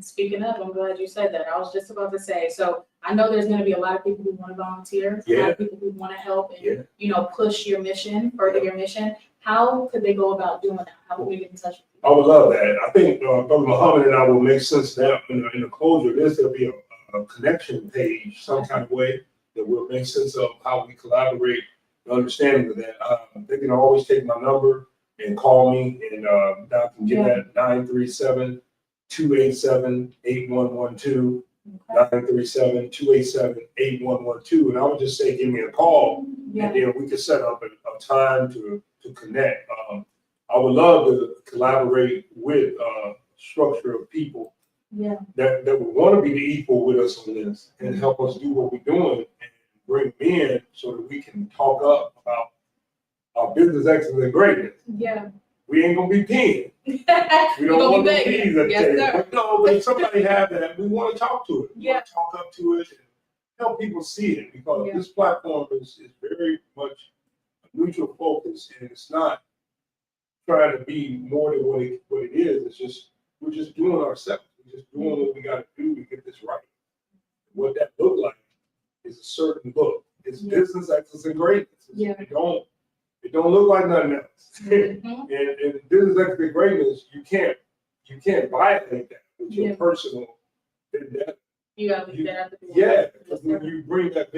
Speaking of, I'm glad you said that. I was just about to say, so I know there's going to be a lot of people who want to volunteer, a lot of people who want to help and, you know, push your mission, further your mission. How could they go about doing that? How would we get in touch with you? I would love that. I think Brother Muhammad and I will make sense of that in the closure of this. There'll be a connection page, some kind of way that will make sense of how we collaborate, the understanding of that. They can always take my number and call me, and I can get that 937-287-8112, 937-287-8112. And I would just say, give me a call, and then we could set up a time to connect. I would love to collaborate with a structure of people that would want to be the equal with us on this and help us do what we're doing and bring them in so that we can talk up about our business excellence and greatness. We ain't gonna be peeing. We don't want to be peas at the table. But no, but if somebody have that, we want to talk to it. We want to talk up to it and help people see it, because this platform is very much a neutral focus, and it's not trying to be more than what it is. It's just we're just doing ourselves. We're just doing what we got to do to get this right. What that look like is a certain look. It's business excellence and greatness. It don't look like nothing else. And business excellence and greatness, you can't violate that with your personal. You gotta leave that at the door. Because when you bring that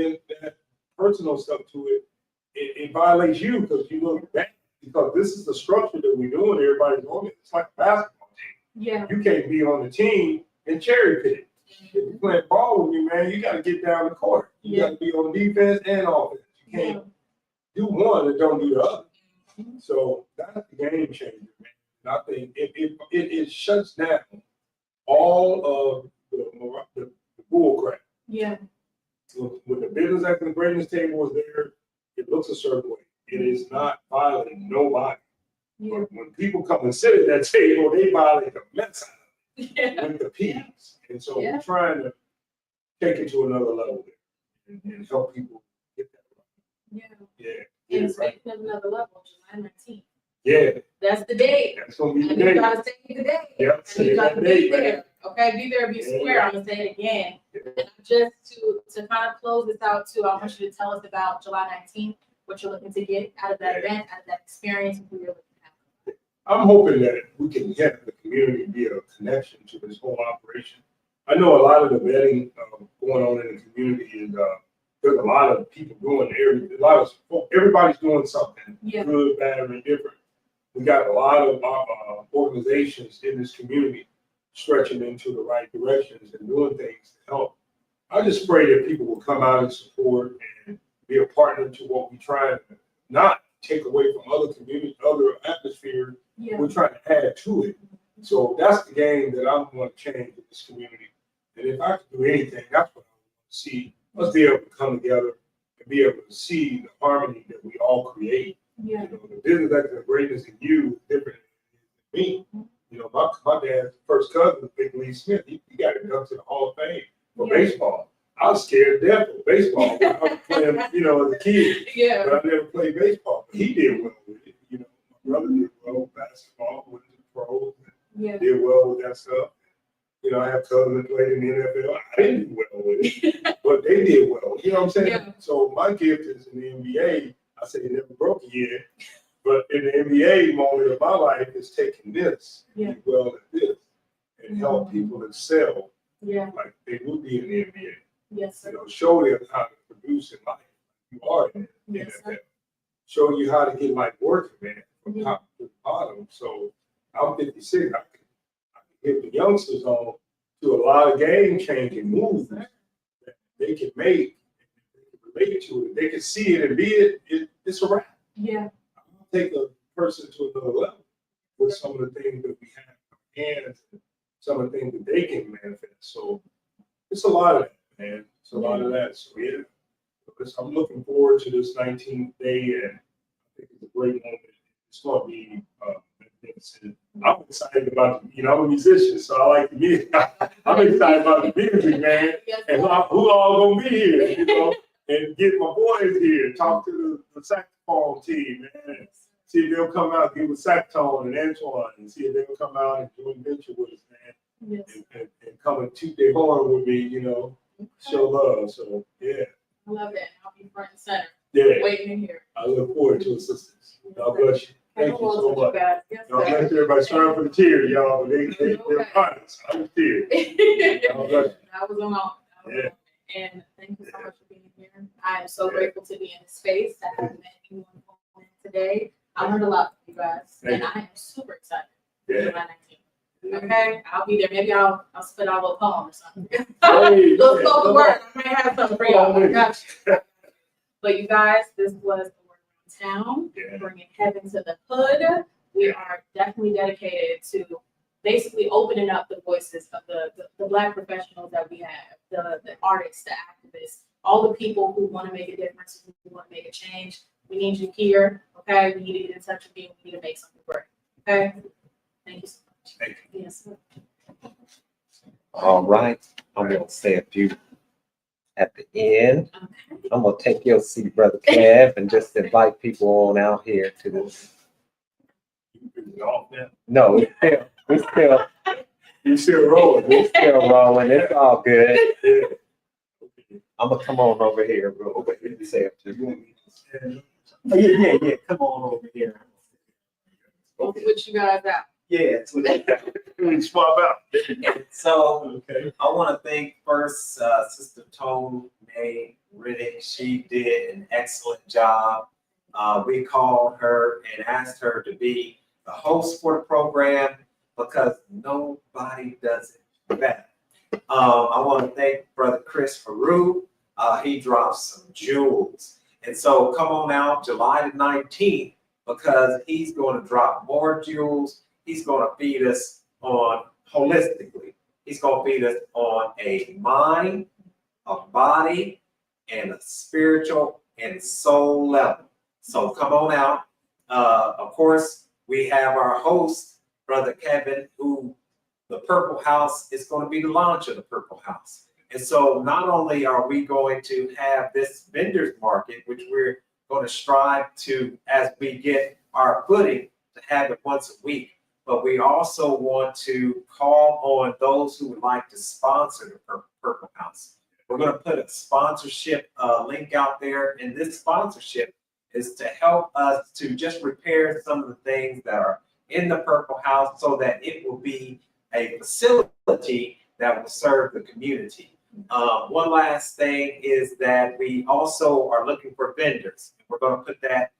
personal stuff to it, it violates you because you look bad. Because this is the structure that we're doing. Everybody's on it. It's like a basketball team. You can't be on the team and cherry pick. If you're playing ball with me, man, you got to get down the court. You got to be on defense and offense. You can't do one and don't do the other. So that's the game changer, man. And I think it shuts down all of the bull crap. When the business excellence greatness table is there, it looks a certain way. It is not violating nobody. But when people come and sit at that table, they violate the mess out of it with the peas. And so we're trying to take it to another level there and help people get that right. And speaking of another level, July 19th. That's the date. That's gonna be the You day. gotta say the day. Say You gotta that be date, there. man. Okay, be there, be square. I'm gonna say it again. And just to kind of close this out too, I want you to tell us about July 19th, what you're looking to get out of that event, out of that experience, and who you're looking at. I'm hoping that we can have the community be a connection to this whole operation. I know a lot of the vetting going on in the community is there's a lot of people doing everybody's doing something good, bad, or indifferent. We got a lot of organizations in this community stretching into the right directions and doing things to help. I just pray that people will come out and support and be a partner to what we try to not take away from other communities, other atmospheres Yeah. We're trying to add to it. So that's the game that I'm going to change in this community. And if I can do anything, that's what I want to see. Let's be able to come together and be able to see the harmony that we all create. Yeah. You know, the business excellence greatness in you is different than me. You know, my dad's first cousin, Big Lee Smith, he got inducted to the Hall of Fame for baseball. I was scared to death of baseball. I was playing, you know, as a kid. Yeah. But I never played baseball. But he did well with it. You know, my brother did well with basketball, went to the pros, Yeah. did well with that stuff. You know, I have cousins that played in the NFL. I didn't do well with it, but they did well. You know what I'm saying? Yeah. So my gift is in the NBA. I say it never broke yet, but in the NBA moment of my life is taking this, Yeah. do well at this, and help people excel Yeah. like they would be in the NBA. Yes, You sir. know, show them how to produce in life. You are in the Yes, NFL. sir. Show you how to get life working, man, from Mhm. top to bottom. So I'm 56. I can get the youngsters on to a lot of game changing moves that they can make, they can relate to it, they can see it and be it, it's a wrap. Yeah. I'll take a person to another level with some of the things that we have in our hands, and some of the things that they can manifest. So it's a lot of that, man. It's a lot of that. So yeah, I'm looking forward to this 19th day, and I think it's a great moment. It's going to be magnificent. I'm excited about, you know, I'm a musician, so I like the music. I'm excited about the music, man. Yes, And sir. who all gonna be here, you know, and get my boys here, talk to the saxophone team, man. See if they'll come out, give with Saxtone and Antoine, and see if they'll come out and join venture with us, man. Yes. And come and toot their horn with me, you know, show love. So yeah, I love that. I'll be front and center, yeah. waiting in here. I look forward to assistance. God bless you. Thank you so much. Guys. Yes, God sir. bless everybody. Sorry for the tears, y'all, but they're honest. I was tears. God bless you. That was a moment. Yeah. And thank you so much for being here. I am so grateful to be in this space. I haven't met anyone today. I learned a lot from you guys, and I am super excited for Yeah. July 19th. Okay, I'll be there. Maybe I'll spit out a little poem or something. Hey, Little yeah, spoken come word. I might have something for y'all. Come on, I got you. But you guys, this was the Word Around Town, Yeah. bringing heaven to the hood. We are definitely dedicated to basically opening up the voices of the Black professionals that we have, the artists, the activists, all the people who want to make a difference, who want to make a change. We need you here, okay? We need to get in touch with you. We need to make something great, okay? Thank you so much. Thank you. Yes, sir. All right, I'm gonna say a few at the end. Okay. I'm gonna take your seat, Brother Kev, and just invite people on out here to this. You off now? No, You still rolling? we're still rolling. It's all good. I'm gonna come on over here, real quick, and say a few. Oh, yeah. Come on over here. We'll switch you guys out. Yeah, We swap out. so Okay. I want to thank first Sister Tone Reddick. She did an excellent job. We called her and asked her to be the host for the program because nobody does it better. I want to thank Brother Krst Heru. He dropped some jewels. And so come on out July the 19th because he's going to drop more jewels. He's going to feed us on holistically. He's going to feed us on a mind, a body, and a spiritual and soul level. So come on out. Of course, we have our host, Brother Kevin, who the Purple House is going to be the launch of the Purple House. And so not only are we going to have this vendors market, which we're going to strive to, as we get our footing, to have it once a week, but we also want to call on those who would like to sponsor the Purple House. We're going to put a sponsorship link out there, and this sponsorship is to help us to just repair some of the things that are in the Purple House so that it will be a facility that will serve the community. One last thing is that we also are looking for vendors. We're going to put that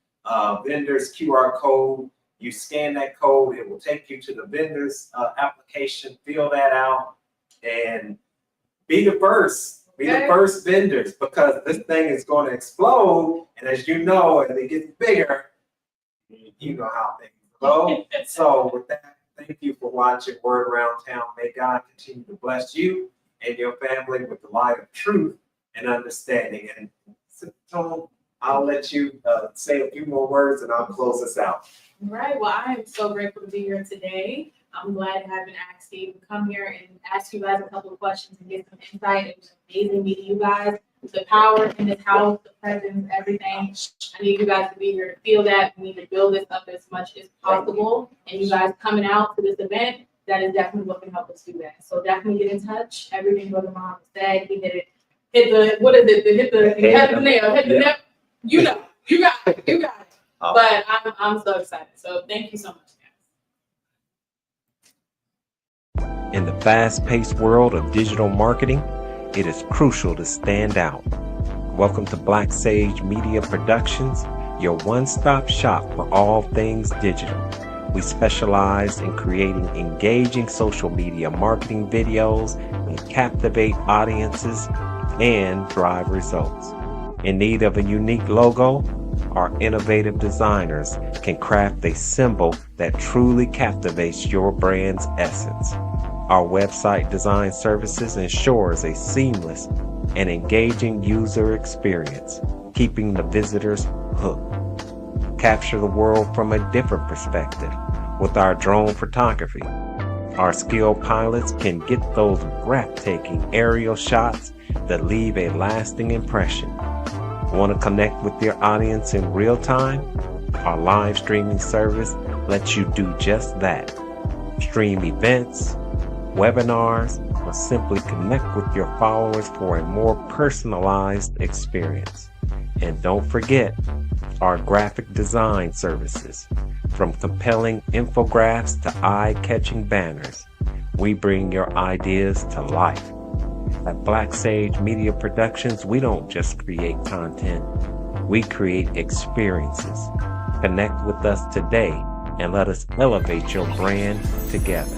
vendors QR code. You scan that code, it will take you to the vendors application, fill that out, and be the first. Be the first vendors because this thing is going to explode. And as you know, as it gets bigger, you know how things Go. So with that, thank you for watching Word Around Town. May God continue to bless you and your family with the light of truth and understanding. And Tone, I'll let you say a few more words and I'll close us out. All right, well, I am so grateful to be here today. I'm glad to have been asked to even come here and ask you guys a couple of questions and get some insight. It was amazing meeting you guys. The power in this house, the presence, everything. I need you guys to be here to feel that. We need to build this up as much as possible. And you guys coming out to this event, that is definitely what can help us do that. So definitely get in touch. Everything Brother Mom said, he hit the nail. You know, you got it. But I'm so excited. So thank you so much, guys. In the fast-paced world of digital marketing, it is crucial to stand out. Welcome to Black Sage Media Productions, your one-stop shop for all things digital. We specialize in creating engaging social media marketing videos that captivate audiences and drive results. In need of a unique logo, our innovative designers can craft a symbol that truly captivates your brand's essence. Our website design services ensures a seamless and engaging user experience, keeping the visitors hooked. Capture the world from a different perspective with our drone photography. Our skilled pilots can get those breathtaking aerial shots that leave a lasting impression. Want to connect with your audience in real time? Our live streaming service lets you do just that. Stream events, webinars, or simply connect with your followers for a more personalized experience. And don't forget our graphic design services. From compelling infographics to eye-catching banners, we bring your ideas to life. At Black Sage Media Productions, we don't just create content, we create experiences. Connect with us today and let us elevate your brand together.